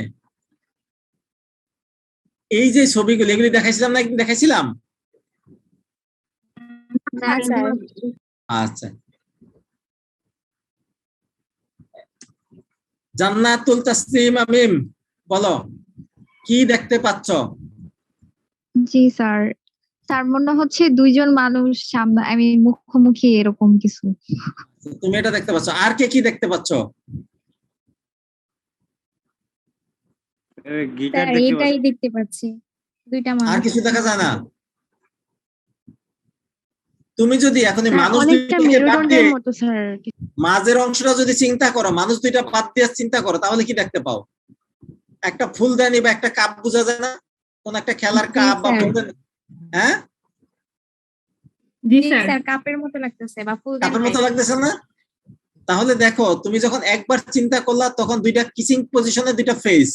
A: এই যে ছবিগুলো এগুলি দেখাইছিলাম না, একদিন দেখাইছিলাম।
E: না স্যার।
A: আচ্ছা, জান্নাতুল তাসলিম আমিম, বলো কি দেখতে পাচ্ছ?
F: জি স্যার। স্যার মনে হচ্ছে দুইজন মানুষ সামনে, আমি মুখোমুখি এরকম কিছু।
A: তুমি এটা দেখতে পাচ্ছ, আর কে কি দেখতে পাচ্ছ?
D: গিটার
E: স্যার
D: দেখতে
E: এটাই দেখতে পাচ্ছি, দুইটা
A: আর
E: মানুষ।
A: কিছু দেখা যায় না? তুমি যদি এখন এই
F: স্যার
A: মানুষ
F: অনেকটা
A: দুইটাকে বাদ
F: মেরুদণ্ডের
A: দিয়ে
F: মতো স্যার।
A: মাঝের অংশটা যদি চিন্তা করো, মানুষ দুইটা বাদ দিয়ে চিন্তা করো, তাহলে কি দেখতে পাও? একটা ফুলদানি বা একটা কাপ বোঝা যায় না? কোন একটা খেলার
E: জি,
A: কাপ বা
E: স্যার।
A: ফুলদানি, হ্যাঁ
C: জি
E: জি
C: স্যার।
E: স্যার, কাপের মতো লাগতেছে বা ফুলদানি
A: কাপের মতো
E: type।
A: লাগতেছে না? তাহলে দেখো, তুমি যখন একবার চিন্তা করলা তখন দুইটা কিসিং পজিশনে দুইটা ফেস,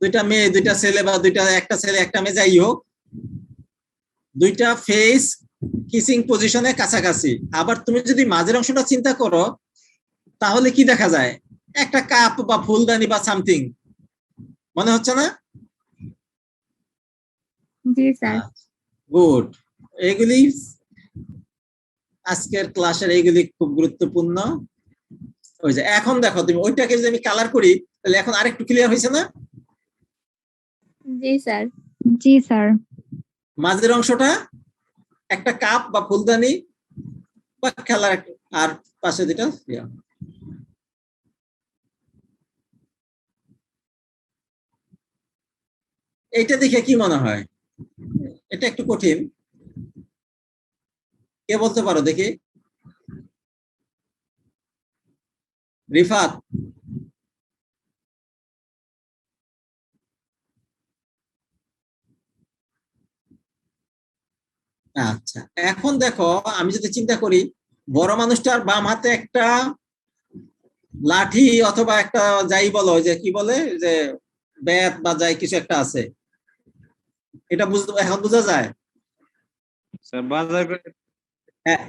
A: দুইটা মেয়ে দুইটা ছেলে বা দুইটা একটা ছেলে একটা মেয়ে যাই হোক, দুইটা ফেস কিসিং পজিশনে কাছাকাছি। আবার তুমি যদি মাঝের অংশটা চিন্তা করো তাহলে কি দেখা যায়? একটা কাপ বা ফুলদানি বা সামথিং, মনে হচ্ছে না?
E: জি স্যার।
A: গুড। এগুলি আজকের ক্লাসের, এইগুলি খুব গুরুত্বপূর্ণ। ওই যে এখন দেখো, তুমি ওইটাকে যদি আমি কালার করি তাহলে এখন আরেকটু ক্লিয়ার হয়েছে না?
E: জি স্যার।
F: জি স্যার।
A: মাঝের অংশটা একটা কাপ বা ফুলদানি বা খেলার আর পাশে দুটা এইটা দেখে কি মনে হয়? এটা একটু কঠিন, কে বলতে পারো দেখি? রিফাত, আচ্ছা এখন দেখো, আমি যদি চিন্তা করি বড় মানুষটার বাম হাতে একটা লাঠি অথবা একটা যাই বলো, যে কি বলে যে ব্যাট বা যাই কিছু একটা আছে, এটা এখন বোঝা যায়?
D: স্যার বাজার করে
A: হ্যাঁ,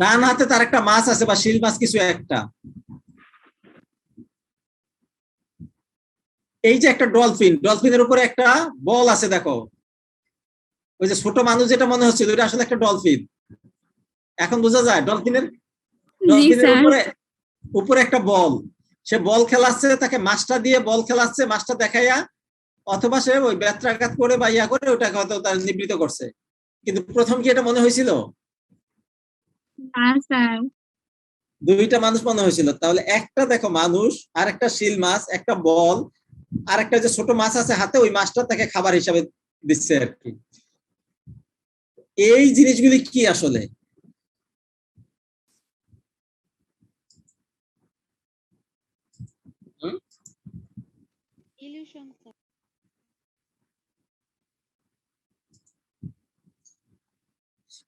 A: ডান হাতে তার একটা মাছ আছে বা শিল মাছ কিছু একটা। এই যে একটা ডলফিন, ডলফিনের উপরে একটা বল আছে দেখো, ওই যে ছোট মানুষ যেটা মনে হচ্ছিল এটা আসলে একটা ডলফিন। এখন বোঝা যায় ডলফিনের,
E: জি
A: ডলফিনের
E: স্যার।
A: উপরে উপরে একটা বল, সে বল খেলাচ্ছে, তাকে মাছটা দিয়ে বল খেলাচ্ছে, মাছটা দেখাইয়া, অথবা সে ওই ব্যত্রাঘাত করে বা ইয়া করে ওটাকে হয়তো তার নিবৃত করছে। কিন্তু প্রথম কি এটা মনে হয়েছিল?
E: না স্যার।
A: দুইটা মানুষ মনে হয়েছিল। তাহলে একটা দেখো মানুষ, আর একটা শিল মাছ, একটা বল, আর একটা যে ছোট মাছ আছে হাতে, ওই মাছটা তাকে খাবার হিসাবে দিচ্ছে আর কি। এই জিনিসগুলি কি আসলে?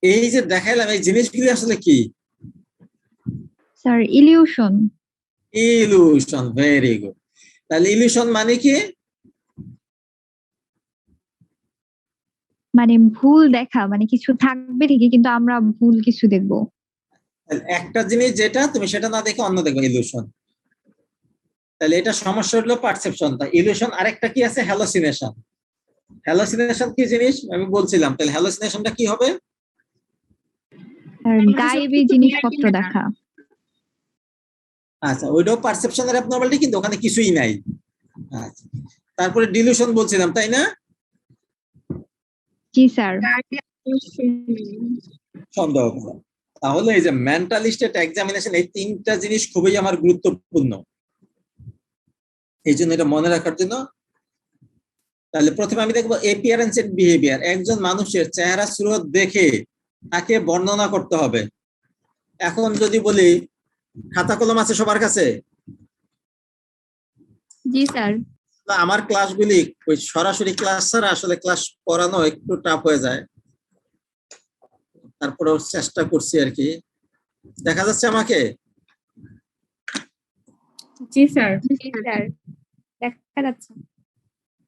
A: এই যে দেখাইলাম, এই জিনিসগুলি আসলে কি?
F: Sir illusion.
A: Illusion, very good. তাহলে ইলিউশন মানে কি?
F: মানে ভুল দেখা, মানে কিছু থাকবে ঠিকই কিন্তু আমরা ভুল কিছু দেখবো।
A: একটা জিনিস যেটা তুমি সেটা না দেখে অন্য দেখবে, ইলিউশন। তাহলে এটা সমস্যা হলো পারসেপশন। তা ইলিউশন আরেকটা কি আছে? হ্যালোসিনেশন। হ্যালোসিনেশন কি জিনিস আমি বলছিলাম, তাহলে হ্যালোসিনেশনটা কি হবে?
F: আর গায়েবী জিনিসপত্র দেখা।
A: আচ্ছা, ওইটাও পারসেপশনের অ্যাবনর্মালিটি, কিন্তু ওখানে কিছুই নাই। আচ্ছা, তারপরে ডিলিউশন বলছিলাম, তাই না?
F: জি স্যার।
A: সন্দেহ করা। তাহলে এই যে মেন্টাল স্টেট এক্সামিনেশন, এই তিনটা জিনিস খুবই আমার গুরুত্বপূর্ণ, এই জন্য এটা মনে রাখার জন্য। তাহলে প্রথমে আমি দেখবো অ্যাপিয়ারেন্স এন্ড বিহেভিয়ার। একজন মানুষের চেহারা সুরত দেখে তাকে বর্ণনা করতে হবে। এখন যদি বলি, খাতা কলম আছে সবার কাছে?
E: জি স্যার।
A: আমার ক্লাসগুলি ওই সরাসরি ক্লাস ছাড়া আসলে ক্লাস করানো একটু টাফ হয়ে যায়, তারপরেও চেষ্টা করছি আর কি। দেখা যাচ্ছে আমাকে?
C: জি স্যার।
E: জি স্যার, দেখা যাচ্ছে।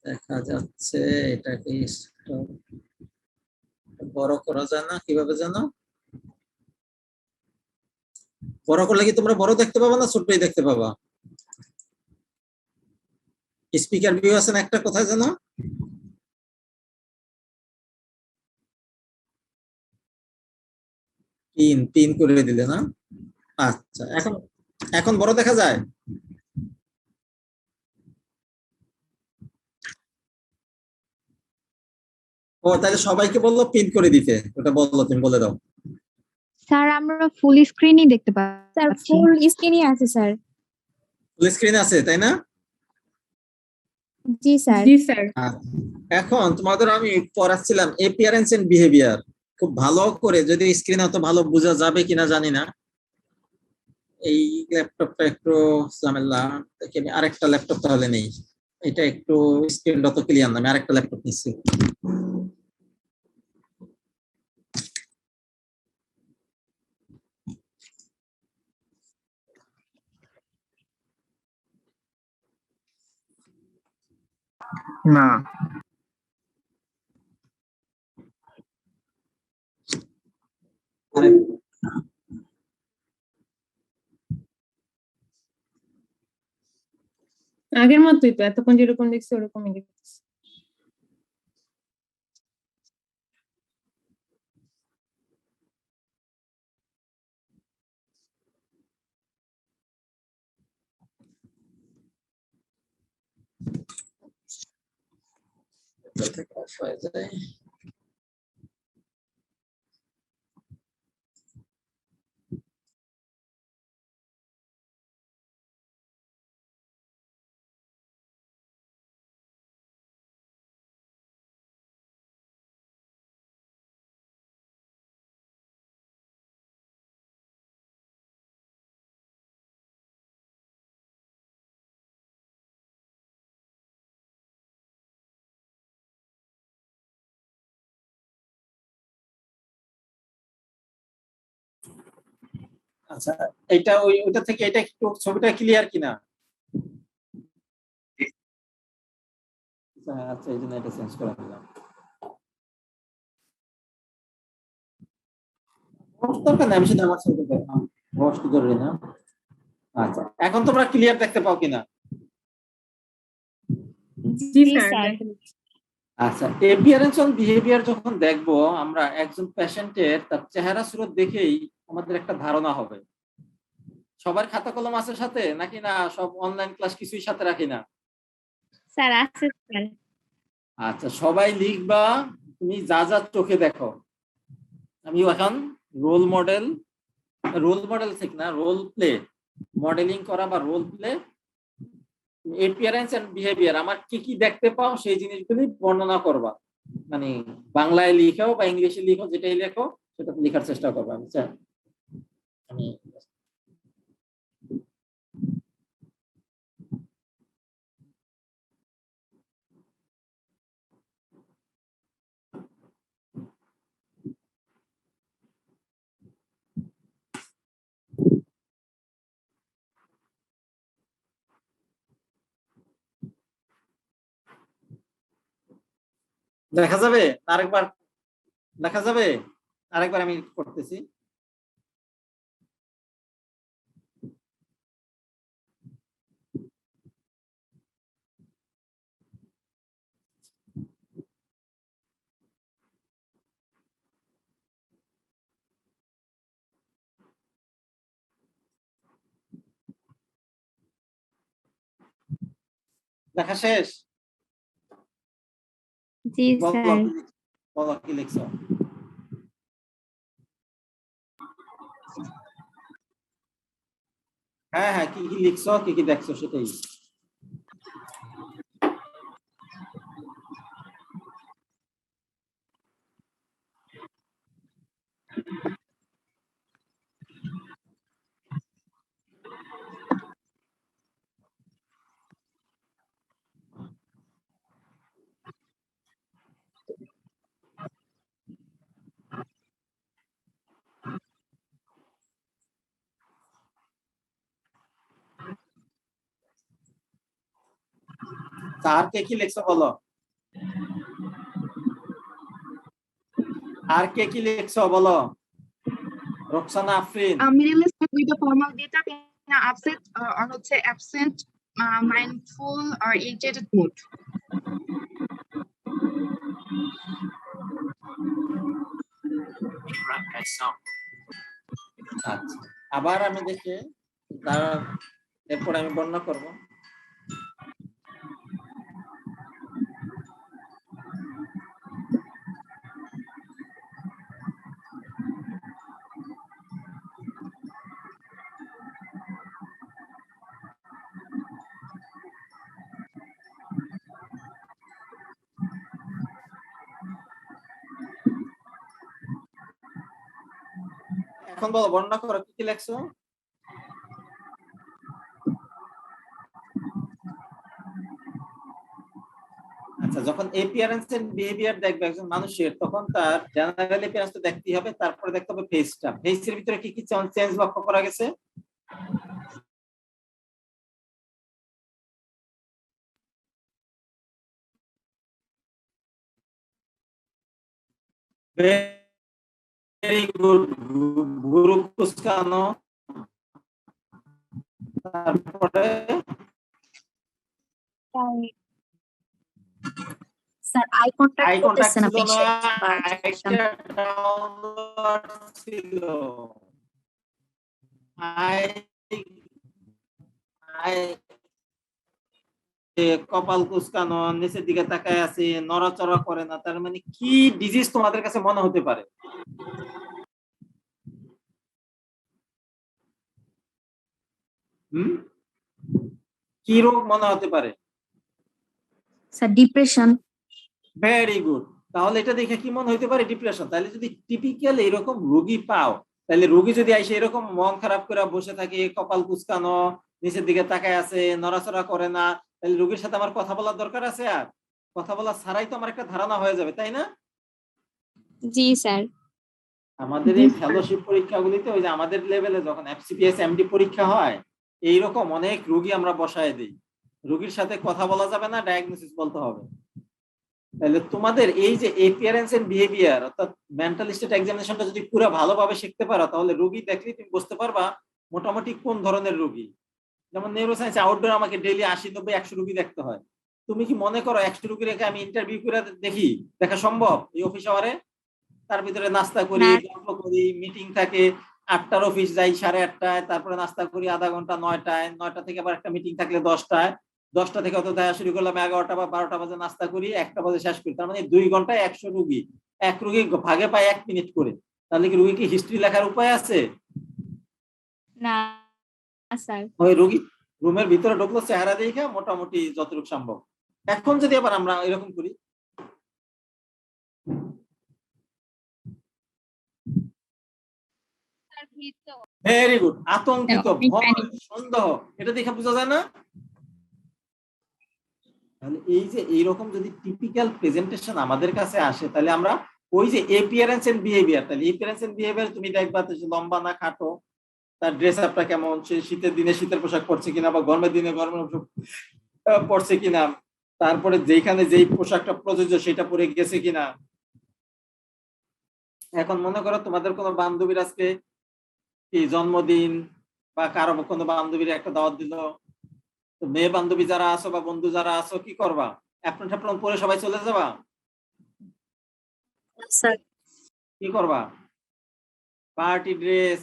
A: দেখা যাচ্ছে। এটাকে বড় করা যায় না কিভাবে জানো? বড় করলে কি তোমরা বড় দেখতে পাবা না ছোটই দেখতে পাবা? স্পিকার ভিউ আছে না একটা, কোথায় যেন পিন পিন করে দিলে না? আচ্ছা, এখন এখন বড় দেখা যায়? ও তাহলে সবাইকে বললো পিন করে দিতে, ওটা বললো, তুমি বলে দাও।
F: স্যার আমরা ফুল স্ক্রিনই দেখতে
H: স্যার
F: পাচ্ছি।
H: ফুল স্ক্রিনই আছে স্যার।
A: ফুল স্ক্রিন আছে তাই না?
H: জি স্যার।
C: জি স্যার।
A: এখন তোমাদের আমি পড়াচ্ছিলাম অ্যাপিয়ারেন্স এন্ড বিহেভিয়ার, খুব ভালো করে, যদি স্ক্রিন অত ভালো বোঝা যাবে কিনা জানি না, এই ল্যাপটপটা একটু ঝামেলা, দেখি আমি আরেকটা ল্যাপটপ তাহলে নেই, এটা একটু স্ক্রিন অত ক্লিয়ার না, আমি আরেকটা ল্যাপটপ নিচ্ছি।
I: না
A: আরে
C: আগের মতোই তো, এতক্ষণ যেরকম দেখছি ওরকমই দেখতেছি।
A: এটা থেকে off হয়ে যায়। আচ্ছা, এটা ওইটা থেকে এটা একটু ছবিটা ক্লিয়ার কিনা? আচ্ছা, এই জন্য এটা চেঞ্জ করে দিলাম। দরকার নেই, আমি শুধু আমার ছবিটা দেখলাম, হোস্ট জরুরি না। আচ্ছা, এখন তোমরা ক্লিয়ার দেখতে পাও কিনা?
C: জি
H: জি
C: স্যার।
H: স্যার।
A: আচ্ছা, অ্যাপিয়ারেন্স অন বিহেভিয়ার যখন দেখবো আমরা, একজন পেশেন্টের তার চেহারা সুরত দেখেই আমাদের একটা ধারণা হবে। সবার খাতা কলম আছে সাথে নাকি না? সব অনলাইন ক্লাস কিছুই সাথে রাখি না?
H: স্যার আছে স্যার।
A: আচ্ছা, সবাই লিখবা তুমি যা যা চোখে দেখো। আমি এখন রোল মডেল ঠিক না, রোল প্লে, মডেলিং করা বা role play, appearance and behaviour, আমার কি কি দেখতে পাও সেই জিনিসগুলি বর্ণনা করবা। মানে বাংলায় লিখো বা ইংলিশে লিখো, যেটাই লেখো সেটা লেখার চেষ্টা করবা। আচ্ছা, আমি দেখা যাবে? আরেকবার দেখা যাবে? আরেকবার আমি করতেছি। দেখা শেষ?
H: জি স্যার।
A: বলো কি লিখছো? হ্যাঁ হ্যাঁ, কি কি লিখছো, কি কি দেখছো সেটাই। আর কে কি লিখছো বলো? আর কে কি লিখছো বলো? Roksana, Afrin.
B: Minimal with the formal data in absent or হচ্ছে absent mindful or irritated mood.
A: আচ্ছা, আবার আমি দেখি এরপর আমি বর্ণনা করব। এখন বলো, বর্ণনা করো, কি কি লেখছো? আচ্ছা, যখন অ্যাপিয়ারেন্স এন্ড বিহেভিয়ার দেখবে একজন মানুষের, তখন তার জেনারেল অ্যাপিয়ারেন্স তো দেখতেই হবে, তারপরে দেখতে হবে ফেসটা। ফেসের ভিতরে কি কি চেঞ্জ লক্ষ্য করা গেছে? Very good. ভুরু কুঁচকানো, তারপরে
F: sir eye contact
A: eye contact
F: করতেছে না
A: ছিল না,
F: পেশেন্ট
A: আইটা ডাউনওয়ার্ড ছিল। আই আই কপাল কুঁচকানো, নিচের দিকে তাকায় আছে, নড়াচড়া করে না, তার মানে কি ডিজিজ তোমাদের কাছে মনে হতে পারে? কি রোগ মনে হতে পারে?
F: Sir depression.
A: Very good. তাহলে এটা দেখে কি মনে হতে পারে? ডিপ্রেশন। তাহলে যদি টিপিক্যাল এরকম রোগী পাও, তাহলে রোগী যদি এসে এরকম মন খারাপ করে বসে থাকে, কপাল কুঁচকানো, নিচের দিকে তাকায় আছে, নড়াচড়া করে না, তাহলে রোগীর সাথে আমার কথা বলার দরকার আছে? আর কথা বলা ছাড়াই তো আমার একটা ধারণা হয়ে যাবে, তাই না?
H: জি স্যার।
A: আমাদের এই ফেলোশিপ পরীক্ষাগুলিতে, ওই যে আমাদের লেভেলে যখন এফসিপিএস এমডি পরীক্ষা হয়, এইরকম অনেক রোগী আমরা বসায় দিই। রোগীর সাথে কথা বলা যাবে না, ডায়াগনোসিস বলতে হবে। তাহলে তোমাদের এই যে অ্যাপিয়ারেন্স এন্ড বিহেভিয়ার অর্থাৎ মেন্টাল স্টেট এক্সামিনেশনটা যদি পুরো ভালোভাবে শিখতে পারো, তাহলে রোগী দেখলে তুমি বুঝতে পারবা মোটামুটি কোন ধরনের রোগী। যেমন নিউরোসায়েন্স আউটডোর আমাকে ডেইলি 80-90-100 রোগী দেখতে হয়। তুমি কি মনে করো 100 রোগী রেখে আমি ইন্টারভিউ করে দেখি? দেখা সম্ভব এই অফিস আওয়ারে? তার ভিতরে নাস্তা করি, গল্প করি, মিটিং থাকে, 8টার অফিস যাই 8:30টায়, তারপরে নাস্তা করি আধা ঘন্টা 9টায়, 9টা থেকে আবার একটা মিটিং থাকলে 10টায়, 10টা থেকে অত দেখা শুরু করলাম 11টা বা 12টা বাজে নাস্তা করি, 1টা বাজে শেষ করি। তার মানে 2 ঘন্টায় 100 রোগী। এক রোগী ভাগে পায় 1 মিনিট করে। তাহলে কি রোগী কি হিস্ট্রি লেখার উপায় আছে?
H: না স্যার।
A: ওই রোগী রুমের ভিতরে ঢুকলো, চেহারা দেখে মোটামুটি যতটুকু সম্ভব। এখন যদি আবার আমরা এরকম করি, ভেরি গুড, আতঙ্কিত, ভয়, সন্দেহ, এটা দেখে বোঝা যায় না? তাহলে এই যে এইরকম যদি টিপিক্যাল প্রেজেন্টেশন আমাদের কাছে আসে, তাহলে আমরা ওই যে অ্যাপিয়ারেন্স এন্ড বিহেভিয়ার, তাহলে অ্যাপিয়ারেন্স এন্ড বিহেভিয়ার তুমি দেখবা লম্বা না খাটো, তার ড্রেস আপটা কেমন, সে শীতের দিনে শীতের পোশাক পরছে কিনা বা গরমের দিনে গরমের পোশাক পরছে কিনা, তারপরে যেখানে যেই পোশাকটা প্রযোজ্য সেটা পরে গেছে কিনা। এখন মনে করো তোমাদের কোনো বান্ধবীর আজকে কি জন্মদিন, বা কারো কোনো বান্ধবীর একটা দাওয়াত দিল, তো মেয়ে বান্ধবী যারা আছো বা বন্ধু যারা আছো, কি করবা? অ্যাপ্রন ট্যাপ্রন পরে সবাই চলে যাবা? কি করবা? পার্টি ড্রেস,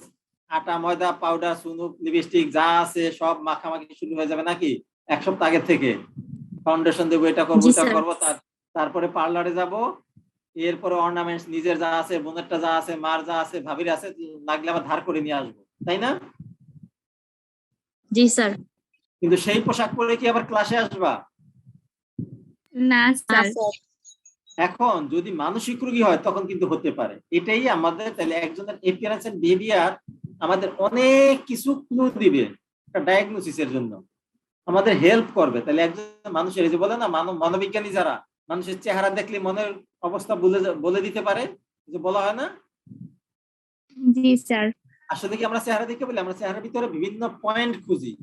A: আটা ময়দা পাউডার সুনুক লিপস্টিক যা আছে সব মাখামাখি শুরু হয়ে যাবে নাকি? 1 সপ্তাহ আগে থেকে ফাউন্ডেশন দেবো, এটা করবো, এটা করবো, তারপরে পার্লারে যাব, এরপরে অর্নামেন্টস নিজের যা আছে, বোনেরটা যা আছে, মার যা আছে, ভাবির আছে, লাগলে আবার ধার করে নিয়ে আসবো, তাই না?
F: জি স্যার।
A: কিন্তু সেই পোশাক পরে কি আবার ক্লাসে আসবা?
H: না স্যার।
A: এখন যদি মানসিক রোগী হয় তখন কিন্তু হতে পারে। এটাই আমাদের, তাহলে একজনের অ্যাপিয়ারেন্স এন্ড বিহেভিয়ার আমাদের অনেক কিছু ক্লু দিবে একটা ডায়াগনোসিসের জন্য, আমাদের হেল্প করবে। তাহলে একজন মানুষের, এই যে বলে না মনোবিজ্ঞানী যারা, মানুষের চেহারা দেখলে মনের অবস্থা বলে দিতে পারে, যে বলা হয় না?
H: জি স্যার।
A: আসলে কি আমরা চেহারা দেখে বলি? আমরা চেহারার ভিতরে বিভিন্ন পয়েন্ট খুঁজি।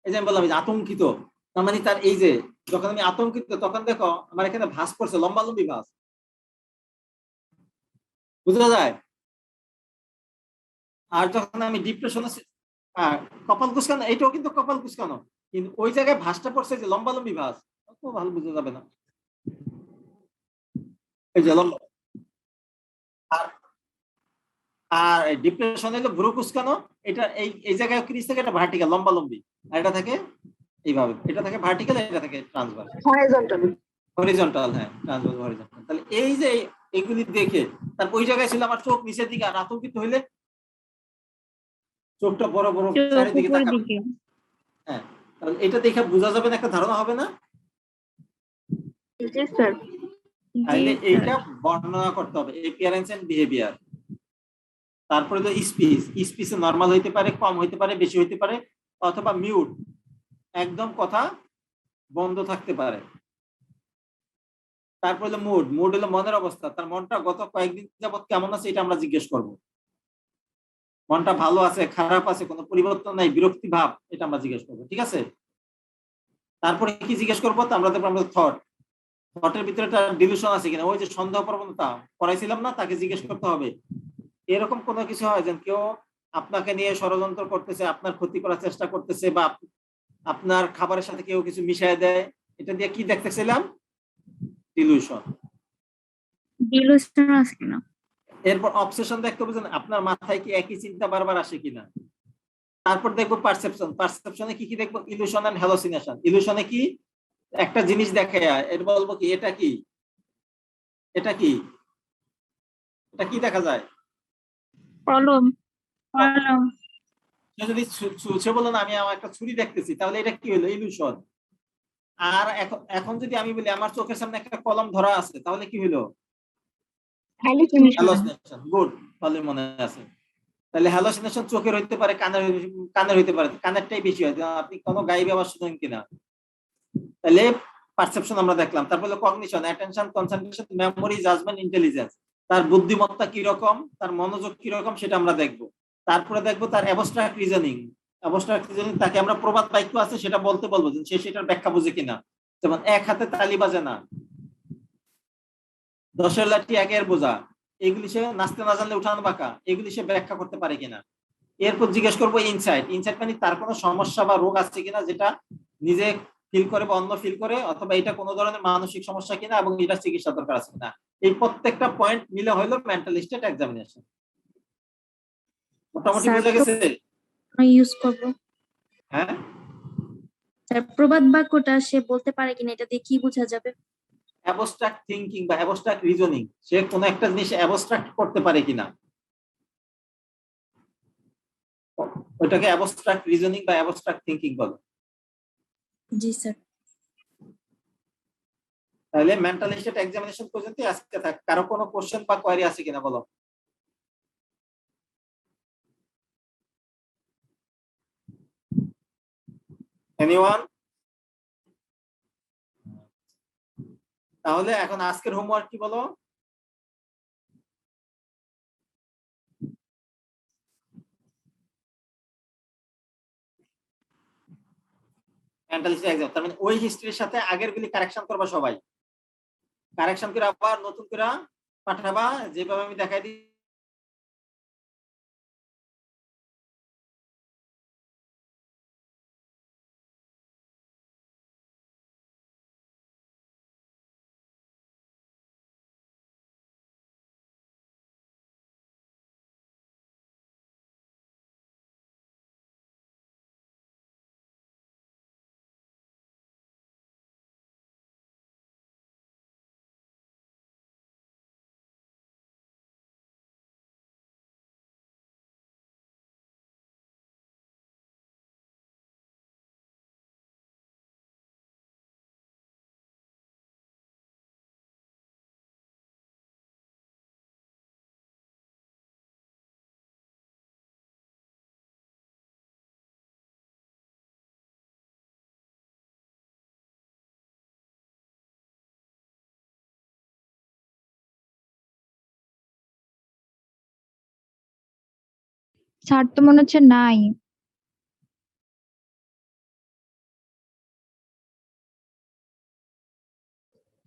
A: এই যে আমি বললাম আতঙ্কিত, তার মানে তার এই যে যখন আমি আতঙ্কিত, তখন দেখো আমার এখানে ভাঁজ পড়ছে, লম্বা লম্বি ভাঁজ, বুঝা যায়? আর যখন আমি ডিপ্রেশনে, কপাল কুঁচকানো, এটাও কিন্তু কপাল কুঁচকানো, কিন্তু ওই জায়গায় ভাঁজটা পড়ছে যে লম্বালম্বি ভাঁজ, অত ভালো বোঝা যাবে না। এই যে লম্বা, আর আর ডিপ্রেশন হলো ভ্রু কুঁচকানো, এটা এই জায়গায় ক্রিজ থেকে এটা ভার্টিক্যাল লম্বালম্বি, আর এটা থাকে এইভাবে, এটা থাকে ভার্টিক্যাল, এটা থাকে ট্রান্সভার্স
B: হরাইজন্টাল।
A: হরিজন্টাল। হ্যাঁ, ট্রান্সভার্স হরিজন্টাল। তাহলে এই যে এগুলি দেখে তারপর ওই জায়গায় ছিল আমার চোখ নিচের দিকে, আর আতঙ্কিত হইলে চোখটা বড় বড় চারিদিকে
H: উপর
A: তাকাবে।
H: দিকে।
A: হ্যাঁ, তাহলে এটা দেখে বোঝা যাবে না, একটা ধারণা হবে না?
B: জি স্যার।
A: তাহলে
H: জি,
A: এইটা বর্ণনা করতে হবে, এপিয়ারেন্স এন্ড বিহেভিয়ার। তারপরে তো স্পিচ, স্পিচে নরমাল হইতে পারে, কম হইতে পারে, বেশি হইতে পারে, অথবা মিউট, একদম কথা বন্ধ থাকতে পারে। তারপর হলো মুড, মুড হলো মনের অবস্থা, তার মনটা গত কয়েকদিন যাবত কেমন আছে এটা আমরা জিজ্ঞেস করব। মনটা ভালো আছে, খারাপ আছে, কোনো পরিবর্তন নাই, বিরক্তি ভাব, এটা আমরা জিজ্ঞেস করবো, ঠিক আছে? তারপরে কি জিজ্ঞেস করবো? তো আমরা দেখবো আমরা থটের ভিতরে একটা ডিলিউশন আছে কিনা, ওই যে সন্দেহ প্রবণতা পড়াইছিলাম না, তাকে জিজ্ঞেস করতে হবে এরকম কোনো কিছু হয় যেন কেউ আপনাকে নিয়ে ষড়যন্ত্র করতেছে, আপনার ক্ষতি করার চেষ্টা করতেছে, বা আপনার খাবারের সাথে কেউ কিছু মিশিয়ে দেয়, এটা দিয়ে কি দেখতেছিলাম? ডিলিউশন।
H: ডিলুশন আছে কিনা?
A: এরপর অবসেশন দেখতে হবে, আপনার মাথায় কি একই চিন্তা বারবার আসে কিনা। তারপর দেখবো পারসেপশন, পারসেপশনে কি কি দেখবো? Illusion and hallucination. ইলুশনে কি একটা জিনিস দেখে এর বলবো কি এটা কি, এটা কি, এটা কি দেখা যায়?
H: কলম। কলম।
A: সে যদি সে বলো না আমি আমার একটা ছুরি দেখতেছি, তাহলে এটা কি হলো? ইলুশন। আর এখন যদি আমি বলি আমার চোখের সামনে একটা কলম ধরা আছে, তাহলে কি হলো? হ্যালোসিনেশন। গুড, ভালো মনে আছে। তাহলে হ্যালোসিনেশন চোখের হইতে পারে, কানের হইতে পারে, কানেরটাই বেশি হয়। আপনি কোনো গাইবে আবার শুনেন কিনা। তাহলে পারসেপশন আমরা দেখলাম। তারপরে cognition, attention, concentration, memory, judgement, intelligence. তার বুদ্ধিমত্তা কি রকম, তার মনোযোগ কি রকম, সেটা আমরা দেখব। তারপরে দেখবো তার অ্যাবস্ট্রাক্ট রিজনিং। অ্যাবস্ট্রাক্ট রিজনিং তাকে আমরা প্রবাদ বাক্য আছে সেটা বলতে বলবো, যে সে সেটার ব্যাখ্যা বুঝে কিনা। যেমন এক হাতে তালি বাজে না, 10-এর লাঠি 1-এর বোঝা, এগুলি সে নাচতে না জানলে উঠানো বাঁকা, এগুলি সে ব্যাখ্যা করতে পারে কিনা। এরপর জিজ্ঞেস করবো ইনসাইট। ইনসাইট মানে তার কোনো সমস্যা বা রোগ আছে কিনা, যেটা নিজে ফিল করে বা অন্য ফিল করে, অথবা এটা কোনো ধরনের মানসিক সমস্যা কিনা এবং এটা চিকিৎসা দরকার আছে কিনা। এই প্রত্যেকটা পয়েন্ট মিলে হলো মেন্টাল স্টেট এক্সামিনেশন। মোটামুটি বুঝে গেছে?
H: ইউজ করব।
A: হ্যাঁ,
H: স্যার প্রবাদ বাক্যটা সে বলতে পারে কিনা, এটা দিয়ে কি বোঝা যাবে?
A: অ্যাবস্ট্রাক্ট থিংকিং বা অ্যাবস্ট্রাক্ট রিজনিং, সে কোনো একটা জিনিস অ্যাবস্ট্রাক্ট করতে পারে কিনা, ওইটাকে অ্যাবস্ট্রাক্ট রিজনিং বা অ্যাবস্ট্রাক্ট থিংকিং বলে।
H: জি স্যার।
A: তাহলে মেন্টাল স্টেট এক্সামিনেশন পর্যন্ত আজকে থাক। কারো কোনো কোশ্চেন বা কোয়ারি আছে কিনা বলো? এনিওয়ান? তাহলে এখন আজকের হোমওয়ার্ক কি বলো? মেন্টাল স্টেট এক্সাম, তার মানে ওই হিস্ট্রির সাথে আগের গুলি কারেকশন করবা সবাই, কারেকশন করে আবার নতুন করে পাঠাবা, যেভাবে আমি দেখাই দিই।
F: স্যার তো মনে হচ্ছে নাই।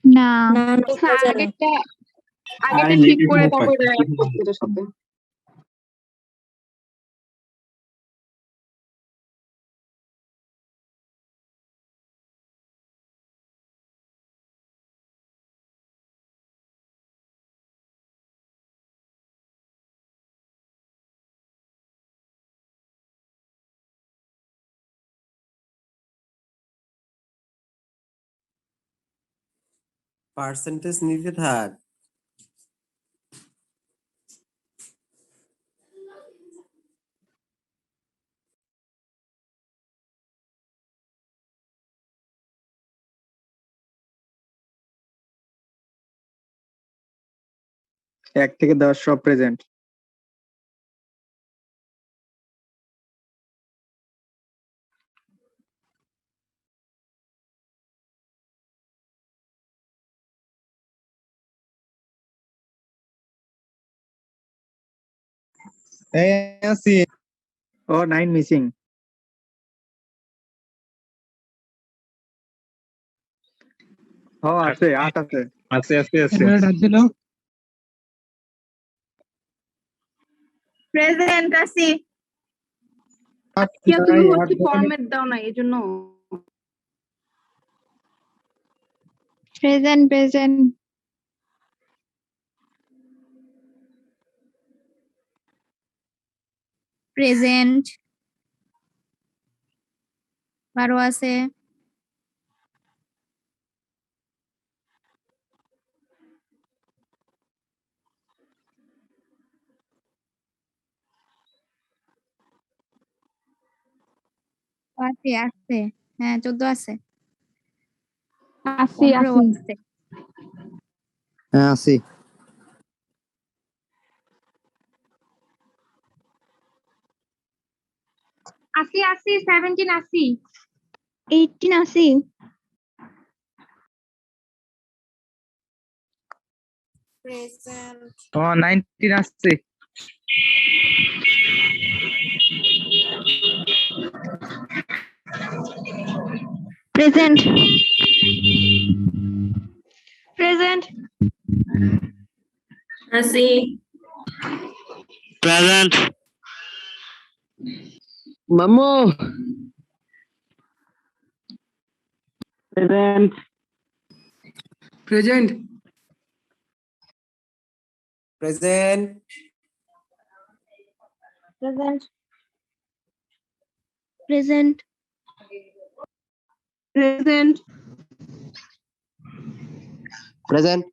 F: না,
B: স্যার আগেরটা ঠিক করে তারপরে
J: পার্সেন্টেজ নিতে থাক।
I: এক থেকে 10 সব প্রেজেন্ট।
K: আছি।
I: ও 9 মিসিং। ও আছে 8 আছে।
K: আছে। ডাক দিল।
B: প্রেজেন্ট আছি। তুমি হচ্ছে ফরম্যাট দাও না এজন্য।
F: প্রেজেন্ট প্রেজেন্ট
H: প্রেজেন্ট 12 আছে। আছে হ্যাঁ 14 আছে।
B: আছি
H: 15 আছে।
K: হ্যাঁ আছি।
B: আছি 17 আছি।
F: 18 আছি।
E: Present.
K: ও 19 আসছে।
F: প্রেজেন্ট
B: প্রেজেন্ট
H: আছি।
D: প্রেজেন্ট
G: মাম্মু
A: present
G: present
J: present
H: present present
B: present
K: present